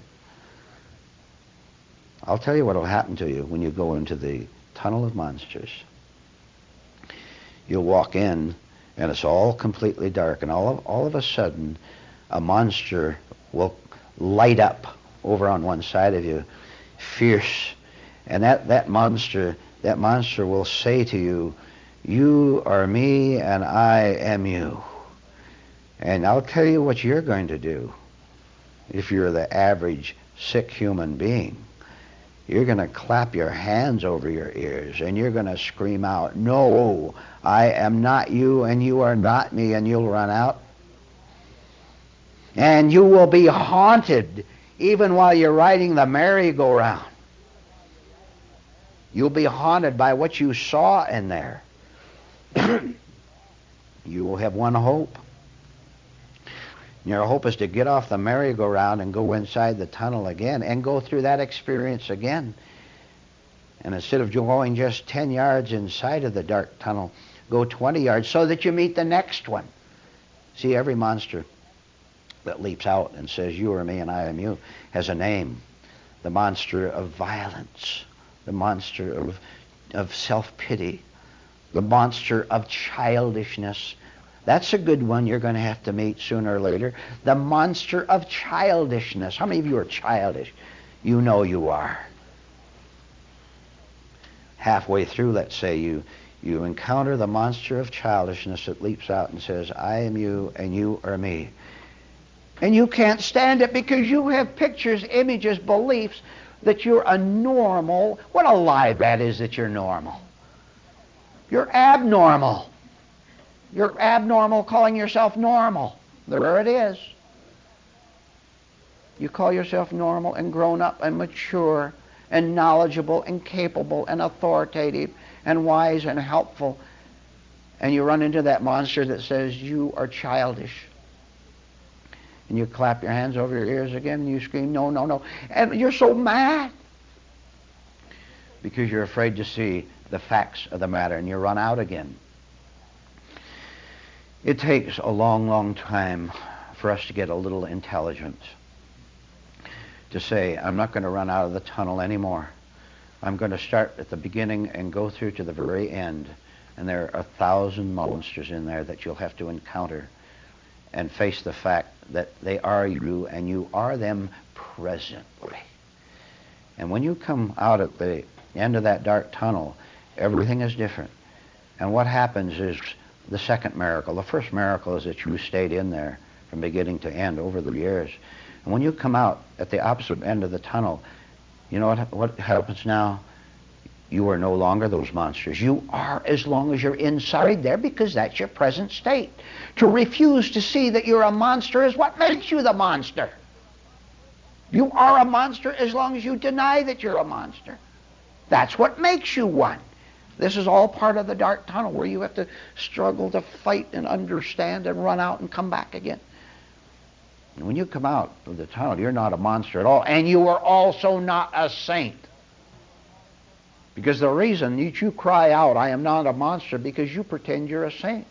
I'll tell you what will happen to you when you go into the tunnel of monsters. You'll walk in, and it's all completely dark, and all of a sudden, a monster will light up over on one side of you, fierce. And that monster will say to you, "You are me and I am you." And I'll tell you what you're going to do. If you're the average sick human being, you're going to clap your hands over your ears and you're going to scream out, "No, I am not you and you are not me," and you'll run out. And you will be haunted even while you're riding the merry-go-round. You'll be haunted by what you saw in there. You will have one hope. Your hope is to get off the merry-go-round and go inside the tunnel again and go through that experience again. And instead of going just 10 yards inside of the dark tunnel, go 20 yards so that you meet the next one. See, every monster that leaps out and says, "You are me and I am you," has a name. The monster of violence, the monster of self-pity, the monster of childishness. That's a good one you're going to have to meet sooner or later. The monster of childishness. How many of you are childish? You know you are. Halfway through, let's say, you encounter the monster of childishness that leaps out and says, "I am you and you are me." And you can't stand it because you have pictures, images, beliefs that you're a normal. What a lie that is, that you're normal. You're abnormal. You're abnormal calling yourself normal. There it is. You call yourself normal and grown up and mature and knowledgeable and capable and authoritative and wise and helpful. And you run into that monster that says you are childish. And you clap your hands over your ears again and you scream, "No, no, no." And you're so mad because you're afraid to see the facts of the matter, and you run out again. It takes a long, long time for us to get a little intelligence, to say, "I'm not going to run out of the tunnel anymore. I'm going to start at the beginning and go through to the very end." And there are 1,000 monsters in there that you'll have to encounter and face the fact that they are you and you are them presently. And when you come out at the end of that dark tunnel, everything is different. And what happens is the second miracle. The first miracle is that you stayed in there from beginning to end over the years. And when you come out at the opposite end of the tunnel, you know what happens now? You are no longer those monsters. You are as long as you're inside there, because that's your present state. To refuse to see that you're a monster is what makes you the monster. You are a monster as long as you deny that you're a monster. That's what makes you one. This is all part of the dark tunnel where you have to struggle to fight and understand and run out and come back again. And when you come out of the tunnel, you're not a monster at all, and you are also not a saint. Because the reason that you cry out, I am not a monster, because you pretend you're a saint.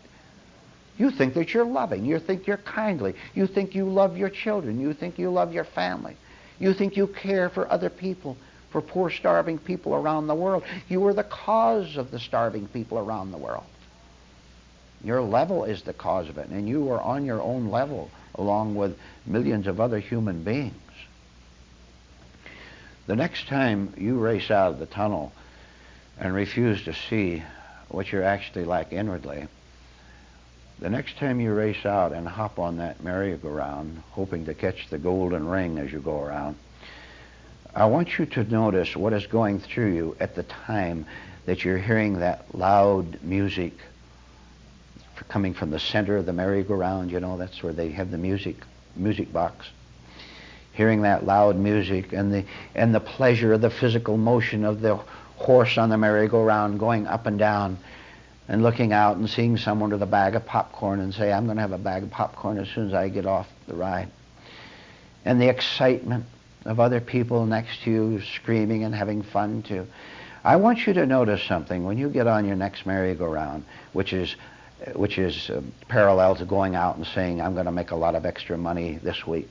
You think that you're loving. You think you're kindly. You think you love your children. You think you love your family. You think you care for other people, for poor starving people around the world. You are the cause of the starving people around the world. Your level is the cause of it, and you are on your own level along with millions of other human beings. The next time you race out of the tunnel and refuse to see what you're actually like inwardly, the next time you race out and hop on that merry-go-round, hoping to catch the golden ring as you go around, I want you to notice what is going through you at the time that you're hearing that loud music coming from the center of the merry-go-round. You know, that's where they have the music box. Hearing that loud music and the pleasure of the physical motion of the horse on the merry-go-round going up and down, and looking out and seeing someone with a bag of popcorn and say, I'm going to have a bag of popcorn as soon as I get off the ride. And the excitement of other people next to you screaming and having fun too. I want you to notice something when you get on your next merry-go-round, which is parallel to going out and saying, I'm going to make a lot of extra money this week.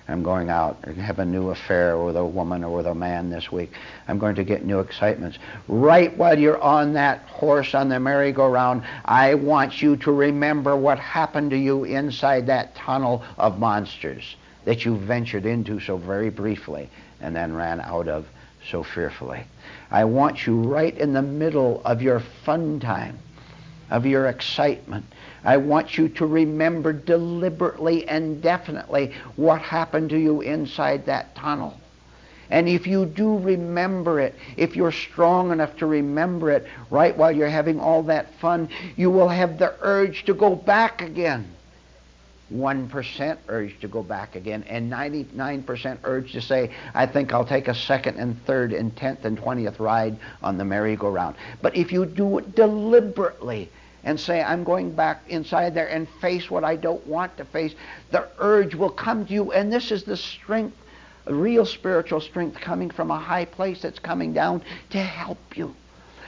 I'm going out and have a new affair with a woman or with a man this week. I'm going to get new excitements. Right while you're on that horse on the merry-go-round, I want you to remember what happened to you inside that tunnel of monsters that you ventured into so very briefly and then ran out of so fearfully. I want you right in the middle of your fun time, of your excitement. I want you to remember deliberately and definitely what happened to you inside that tunnel. And if you do remember it, if you're strong enough to remember it right while you're having all that fun, you will have the urge to go back again. 1% urge to go back again, and 99% urge to say, I think I'll take a second and third and 10th and 20th ride on the merry-go-round. But if you do it deliberately and say, I'm going back inside there and face what I don't want to face, the urge will come to you, and this is the strength, real spiritual strength coming from a high place that's coming down to help you.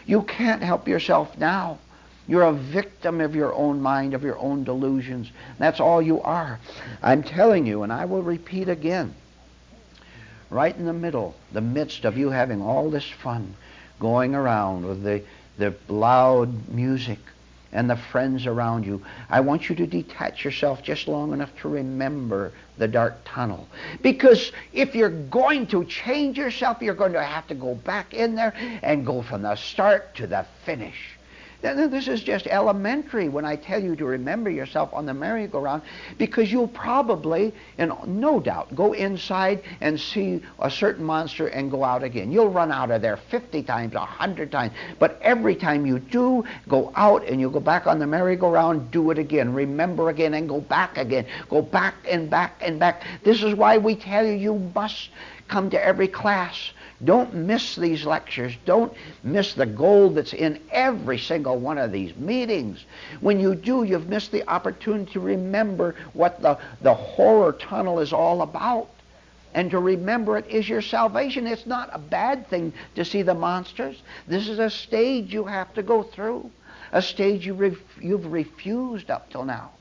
You can't help yourself now. You're a victim of your own mind, of your own delusions. That's all you are. I'm telling you, and I will repeat again, right in the middle, the midst of you having all this fun, going around with the loud music and the friends around you, I want you to detach yourself just long enough to remember the dark tunnel. Because if you're going to change yourself, you're going to have to go back in there and go from the start to the finish. This is just elementary when I tell you to remember yourself on the merry-go-round, because you'll probably, and no doubt, go inside and see a certain monster and go out again. You'll run out of there 50 times, 100 times. But every time you do go out and you go back on the merry-go-round, do it again. Remember again and go back again. Go back and back and back. This is why we tell you you must come to every class. Don't miss these lectures. Don't miss the gold that's in every single one of these meetings. When you do, you've missed the opportunity to remember what the horror tunnel is all about. And to remember it is your salvation. It's not a bad thing to see the monsters. This is a stage you have to go through, a stage you've refused up till now.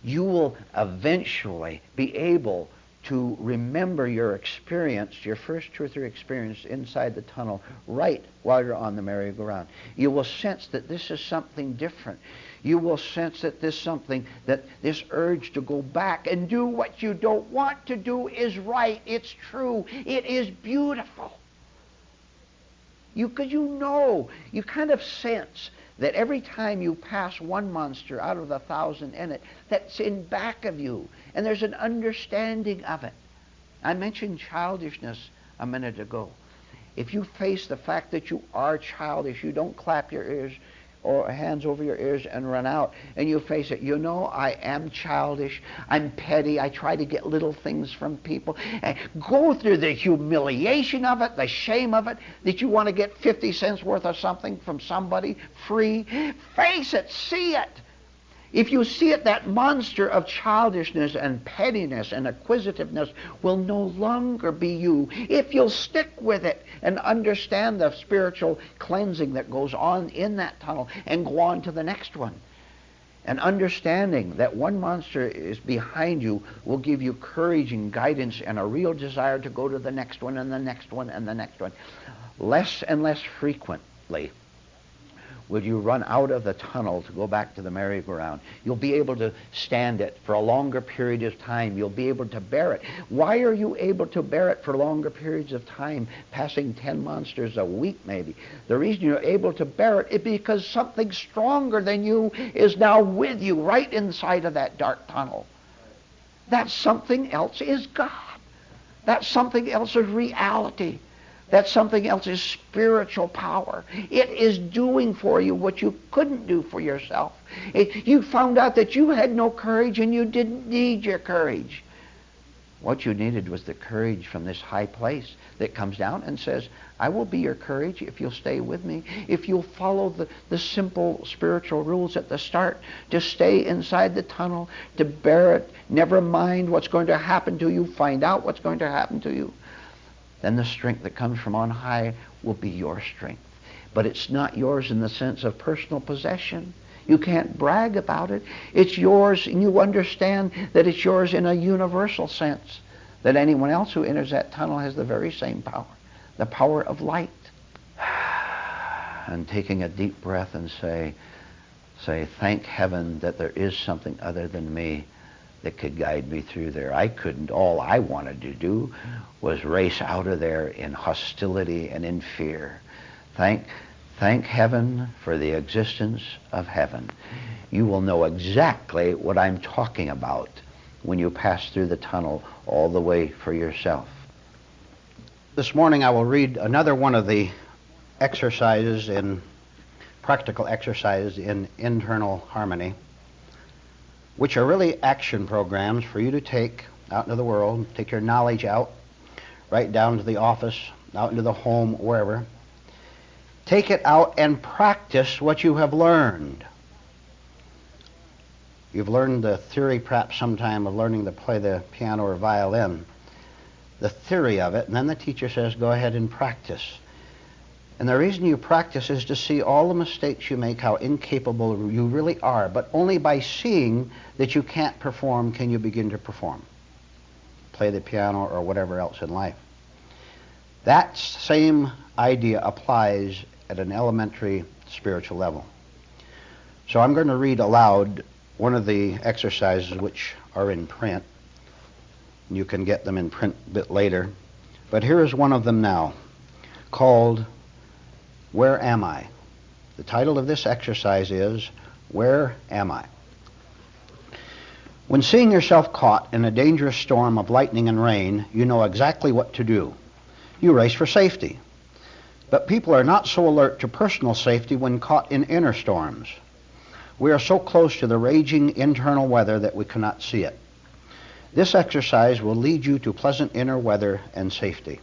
You will eventually be able to remember your experience, your first 2 or 3 experience inside the tunnel, right while you're on the merry-go-round. You will sense that this is something different. You will sense that this urge to go back and do what you don't want to do is right. It's true. It is beautiful. You kind of sense that every time you pass one monster out of the 1,000 in it, that's in back of you, and there's an understanding of it. I mentioned childishness a minute ago. If you face the fact that you are childish, you don't clap your ears or hands over your ears and run out. And you face it. You know, I am childish. I'm petty. I try to get little things from people. And go through the humiliation of it, the shame of it, that you want to get 50 cents worth of something from somebody free. Face it. See it. If you see it, that monster of childishness and pettiness and acquisitiveness will no longer be you. If you'll stick with it and understand the spiritual cleansing that goes on in that tunnel and go on to the next one. And understanding that one monster is behind you will give you courage and guidance and a real desire to go to the next one and the next one and the next one. Less and less frequently will you run out of the tunnel to go back to the merry-go-round. You'll be able to stand it for a longer period of time. You'll be able to bear it. Why are you able to bear it for longer periods of time, passing 10 monsters a week maybe? The reason you're able to bear it is because something stronger than you is now with you right inside of that dark tunnel. That something else is God. That something else is reality. That something else is spiritual power. It is doing for you what you couldn't do for yourself. You found out that you had no courage and you didn't need your courage. What you needed was the courage from this high place that comes down and says, I will be your courage if you'll stay with me, if you'll follow the simple spiritual rules at the start, to stay inside the tunnel, to bear it, never mind what's going to happen to you, find out what's going to happen to you. Then the strength that comes from on high will be your strength. But it's not yours in the sense of personal possession. You can't brag about it. It's yours, and you understand that it's yours in a universal sense, that anyone else who enters that tunnel has the very same power, the power of light. And taking a deep breath and say, thank heaven that there is something other than me that could guide me through there. I couldn't. All I wanted to do was race out of there in hostility and in fear. Thank heaven for the existence of heaven. You will know exactly what I'm talking about when you pass through the tunnel all the way for yourself. This morning I will read another one of the exercises practical exercises in internal harmony, which are really action programs for you to take out into the world, take your knowledge out, right down to the office, out into the home, wherever. Take it out and practice what you have learned. You've learned the theory perhaps sometime of learning to play the piano or violin, the theory of it, and then the teacher says, go ahead and practice. And the reason you practice is to see all the mistakes you make, how incapable you really are. But only by seeing that you can't perform can you begin to perform. Play the piano or whatever else in life. That same idea applies at an elementary spiritual level. So I'm going to read aloud one of the exercises which are in print. You can get them in print a bit later. But here is one of them now, called Where Am I? The title of this exercise is, Where Am I? When seeing yourself caught in a dangerous storm of lightning and rain, you know exactly what to do. You race for safety. But people are not so alert to personal safety when caught in inner storms. We are so close to the raging internal weather that we cannot see it. This exercise will lead you to pleasant inner weather and safety.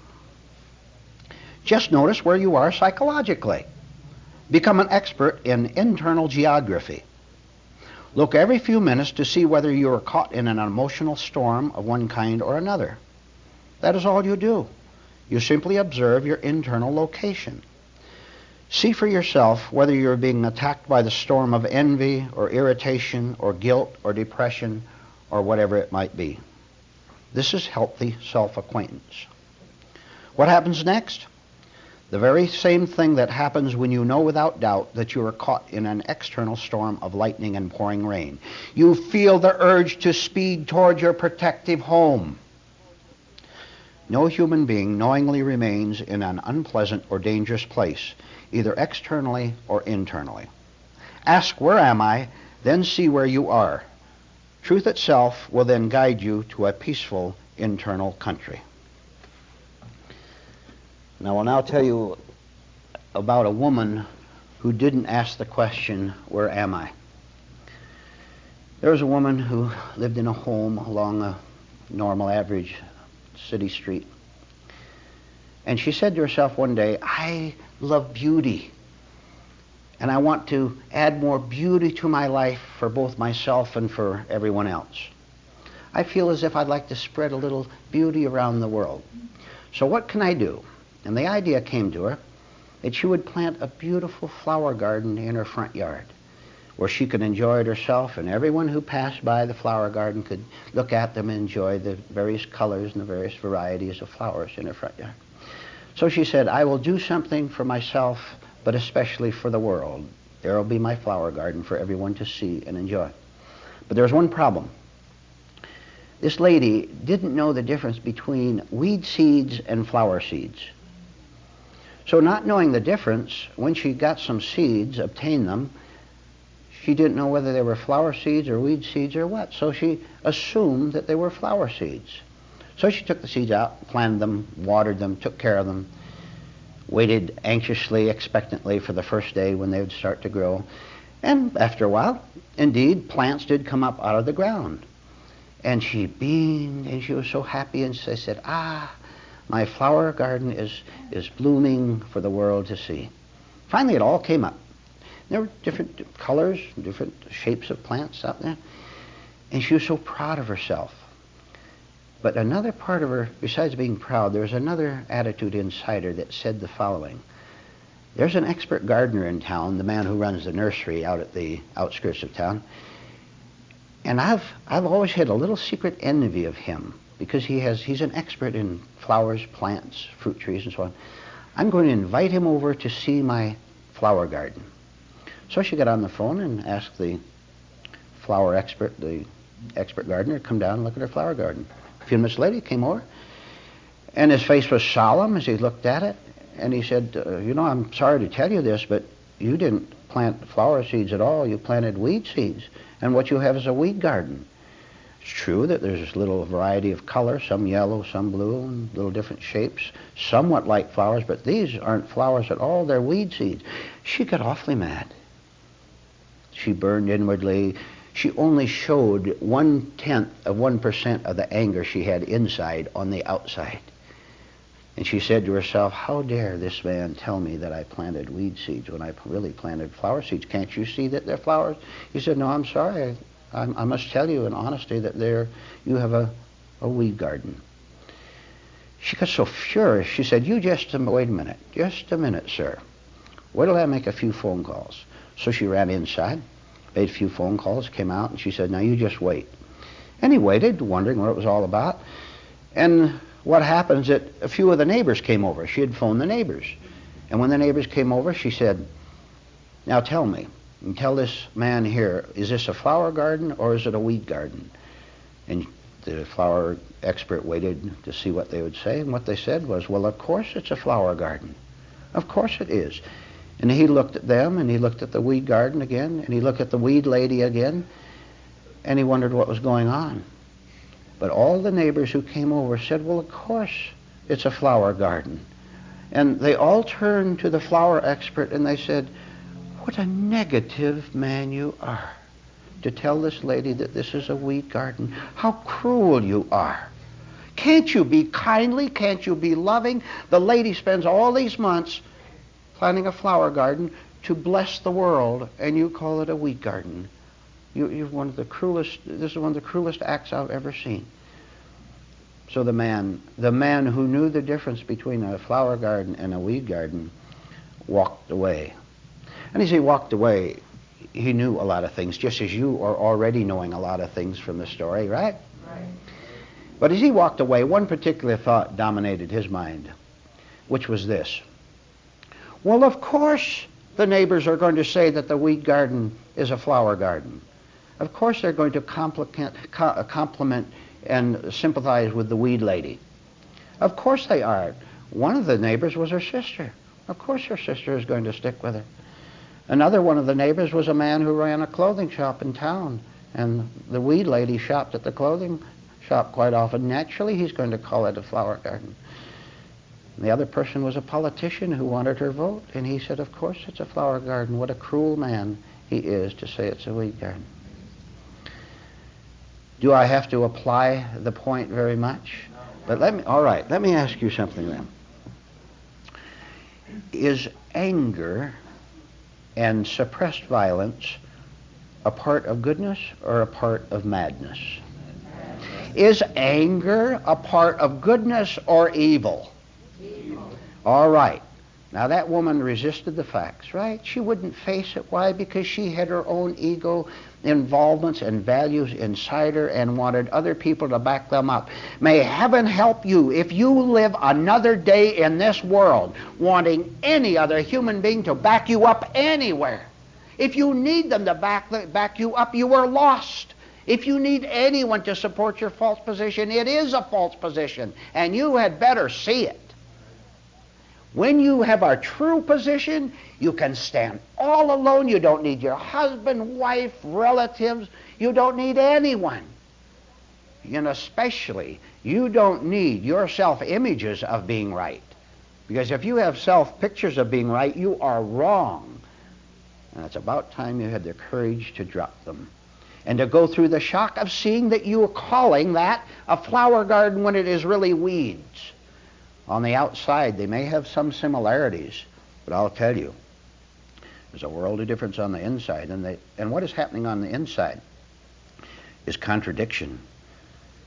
Just notice where you are psychologically. Become an expert in internal geography. Look every few minutes to see whether you are caught in an emotional storm of one kind or another. That is all you do. You simply observe your internal location. See for yourself whether you're being attacked by the storm of envy or irritation or guilt or depression or whatever it might be. This is healthy self-acquaintance. What happens next? The very same thing that happens when you know without doubt that you are caught in an external storm of lightning and pouring rain. You feel the urge to speed toward your protective home. No human being knowingly remains in an unpleasant or dangerous place, either externally or internally. Ask, where am I? Then see where you are. Truth itself will then guide you to a peaceful internal country. And I will now tell you about a woman who didn't ask the question, where am I? There was a woman who lived in a home along a normal, average city street. And she said to herself one day, I love beauty. And I want to add more beauty to my life for both myself and for everyone else. I feel as if I'd like to spread a little beauty around the world. So what can I do? And the idea came to her that she would plant a beautiful flower garden in her front yard where she could enjoy it herself, and everyone who passed by the flower garden could look at them and enjoy the various colors and the various varieties of flowers in her front yard. So she said, I will do something for myself, but especially for the world. There will be my flower garden for everyone to see and enjoy. But there was one problem. This lady didn't know the difference between weed seeds and flower seeds. So not knowing the difference, when she got some seeds, obtained them, she didn't know whether they were flower seeds or weed seeds or what. So she assumed that they were flower seeds. So she took the seeds out, planted them, watered them, took care of them, waited anxiously, expectantly for the first day when they would start to grow. And after a while, indeed, plants did come up out of the ground. And she beamed, and she was so happy, and she said, my flower garden is blooming for the world to see. Finally, it all came up. There were different colors, different shapes of plants out there. And she was so proud of herself. But another part of her, besides being proud, there was another attitude inside her that said the following. There's an expert gardener in town, the man who runs the nursery out at the outskirts of town. And I've always had a little secret envy of him because he's an expert in flowers, plants, fruit trees, and so on. I'm going to invite him over to see my flower garden. So she got on the phone and asked the flower expert, the expert gardener, to come down and look at her flower garden. A few minutes later, he came over, and his face was solemn as he looked at it, and he said, I'm sorry to tell you this, but you didn't plant flower seeds at all. You planted weed seeds, and what you have is a weed garden. It's true that there's a little variety of color, some yellow, some blue, and little different shapes, somewhat like flowers, but these aren't flowers at all. They're weed seeds. She got awfully mad. She burned inwardly. She only showed 0.1% of the anger she had inside on the outside. And she said to herself, how dare this man tell me that I planted weed seeds when I really planted flower seeds? Can't you see that they're flowers? He said, no, I'm sorry. I must tell you in honesty that you have a weed garden. She got so furious. She said, wait a minute, sir. Wait till I make a few phone calls. So she ran inside, made a few phone calls, came out, and she said, now you just wait. And he waited, wondering what it was all about. And what happens is that a few of the neighbors came over. She had phoned the neighbors. And when the neighbors came over, she said, now tell me, and tell this man here, is this a flower garden or is it a weed garden? And the flower expert waited to see what they would say, and what they said was, well, of course it's a flower garden. Of course it is. And he looked at them, and he looked at the weed garden again, and he looked at the weed lady again, and he wondered what was going on. But all the neighbors who came over said, well, of course it's a flower garden. And they all turned to the flower expert, and they said, what a negative man you are to tell this lady that this is a weed garden. How cruel you are. Can't you be kindly? Can't you be loving? The lady spends all these months planting a flower garden to bless the world, and you call it a weed garden. This is one of the cruelest acts I've ever seen. So the man who knew the difference between a flower garden and a weed garden walked away. And as he walked away, he knew a lot of things, just as you are already knowing a lot of things from the story, right? Right. But as he walked away, one particular thought dominated his mind, which was this. Well, of course the neighbors are going to say that the weed garden is a flower garden. Of course they're going to compliment and sympathize with the weed lady. Of course they are. One of the neighbors was her sister. Of course her sister is going to stick with her. Another one of the neighbors was a man who ran a clothing shop in town, and the weed lady shopped at the clothing shop quite often. Naturally, he's going to call it a flower garden. The other person was a politician who wanted her vote, and he said, of course it's a flower garden. What a cruel man he is to say it's a weed garden. Do I have to apply the point very much? But let me ask you something then. Is anger and suppressed violence a part of goodness or a part of madness? Is anger a part of goodness or evil? All right. Now that woman resisted the facts, right? She wouldn't face it. Why? Because she had her own ego involvements and values inside her and wanted other people to back them up. May heaven help you if you live another day in this world wanting any other human being to back you up anywhere. If you need them to back you up, you are lost. If you need anyone to support your false position, it is a false position, and you had better see it. When you have a true position, you can stand all alone. You don't need your husband, wife, relatives. You don't need anyone. And especially, you don't need your self-images of being right. Because if you have self-pictures of being right, you are wrong. And it's about time you had the courage to drop them. And to go through the shock of seeing that you are calling that a flower garden when it is really weeds. On the outside, they may have some similarities, but I'll tell you, there's a world of difference on the inside. And what is happening on the inside is contradiction.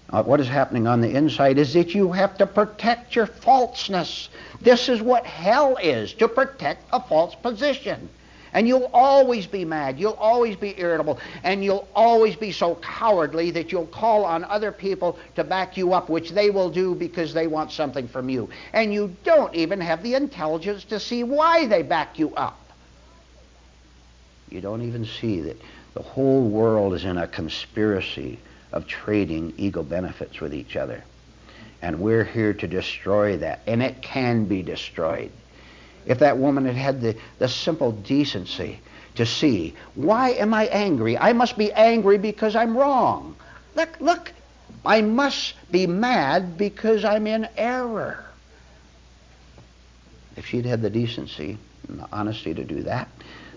What is happening on the inside is that you have to protect your falseness. This is what hell is, to protect a false position. And you'll always be mad, you'll always be irritable, and you'll always be so cowardly that you'll call on other people to back you up, which they will do because they want something from you. And you don't even have the intelligence to see why they back you up. You don't even see that the whole world is in a conspiracy of trading ego benefits with each other. And we're here to destroy that, and it can be destroyed. If that woman had had the simple decency to see, why am I angry? I must be angry because I'm wrong. Look, I must be mad because I'm in error. If she'd had the decency and the honesty to do that,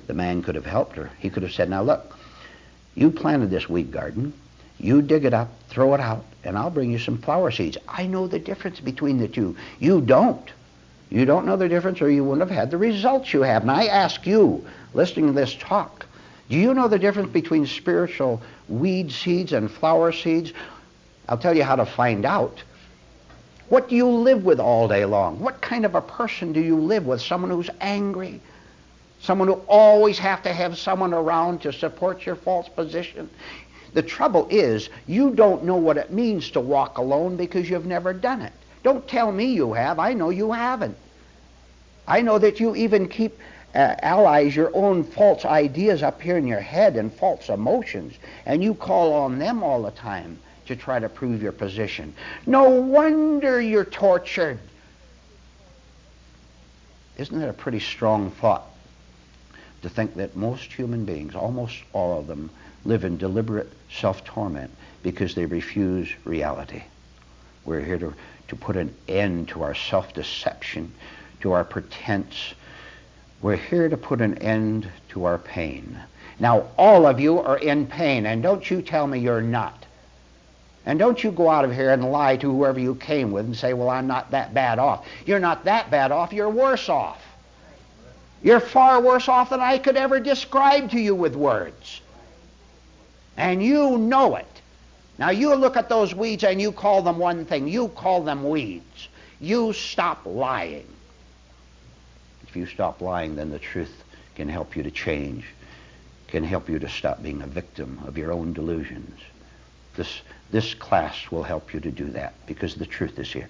the man could have helped her. He could have said, now look, you planted this weed garden. You dig it up, throw it out, and I'll bring you some flower seeds. I know the difference between the two. You don't. You don't know the difference, or you wouldn't have had the results you have. And I ask you, listening to this talk, do you know the difference between spiritual weed seeds and flower seeds? I'll tell you how to find out. What do you live with all day long? What kind of a person do you live with? Someone who's angry? Someone who always have to have someone around to support your false position? The trouble is, you don't know what it means to walk alone because you've never done it. Don't tell me you have. I know you haven't. I know that you even keep allies your own false ideas up here in your head and false emotions, and you call on them all the time to try to prove your position. No wonder you're tortured. Isn't that a pretty strong thought? To think that most human beings, almost all of them, live in deliberate self-torment because they refuse reality. We're here to put an end to our self-deception, to our pretense. We're here to put an end to our pain. Now, all of you are in pain, and don't you tell me you're not. And don't you go out of here and lie to whoever you came with and say, well, I'm not that bad off. You're not that bad off, you're worse off. You're far worse off than I could ever describe to you with words. And you know it. Now you look at those weeds and you call them one thing. You call them weeds. You stop lying. If you stop lying, then the truth can help you to change, can help you to stop being a victim of your own delusions. This class will help you to do that because the truth is here.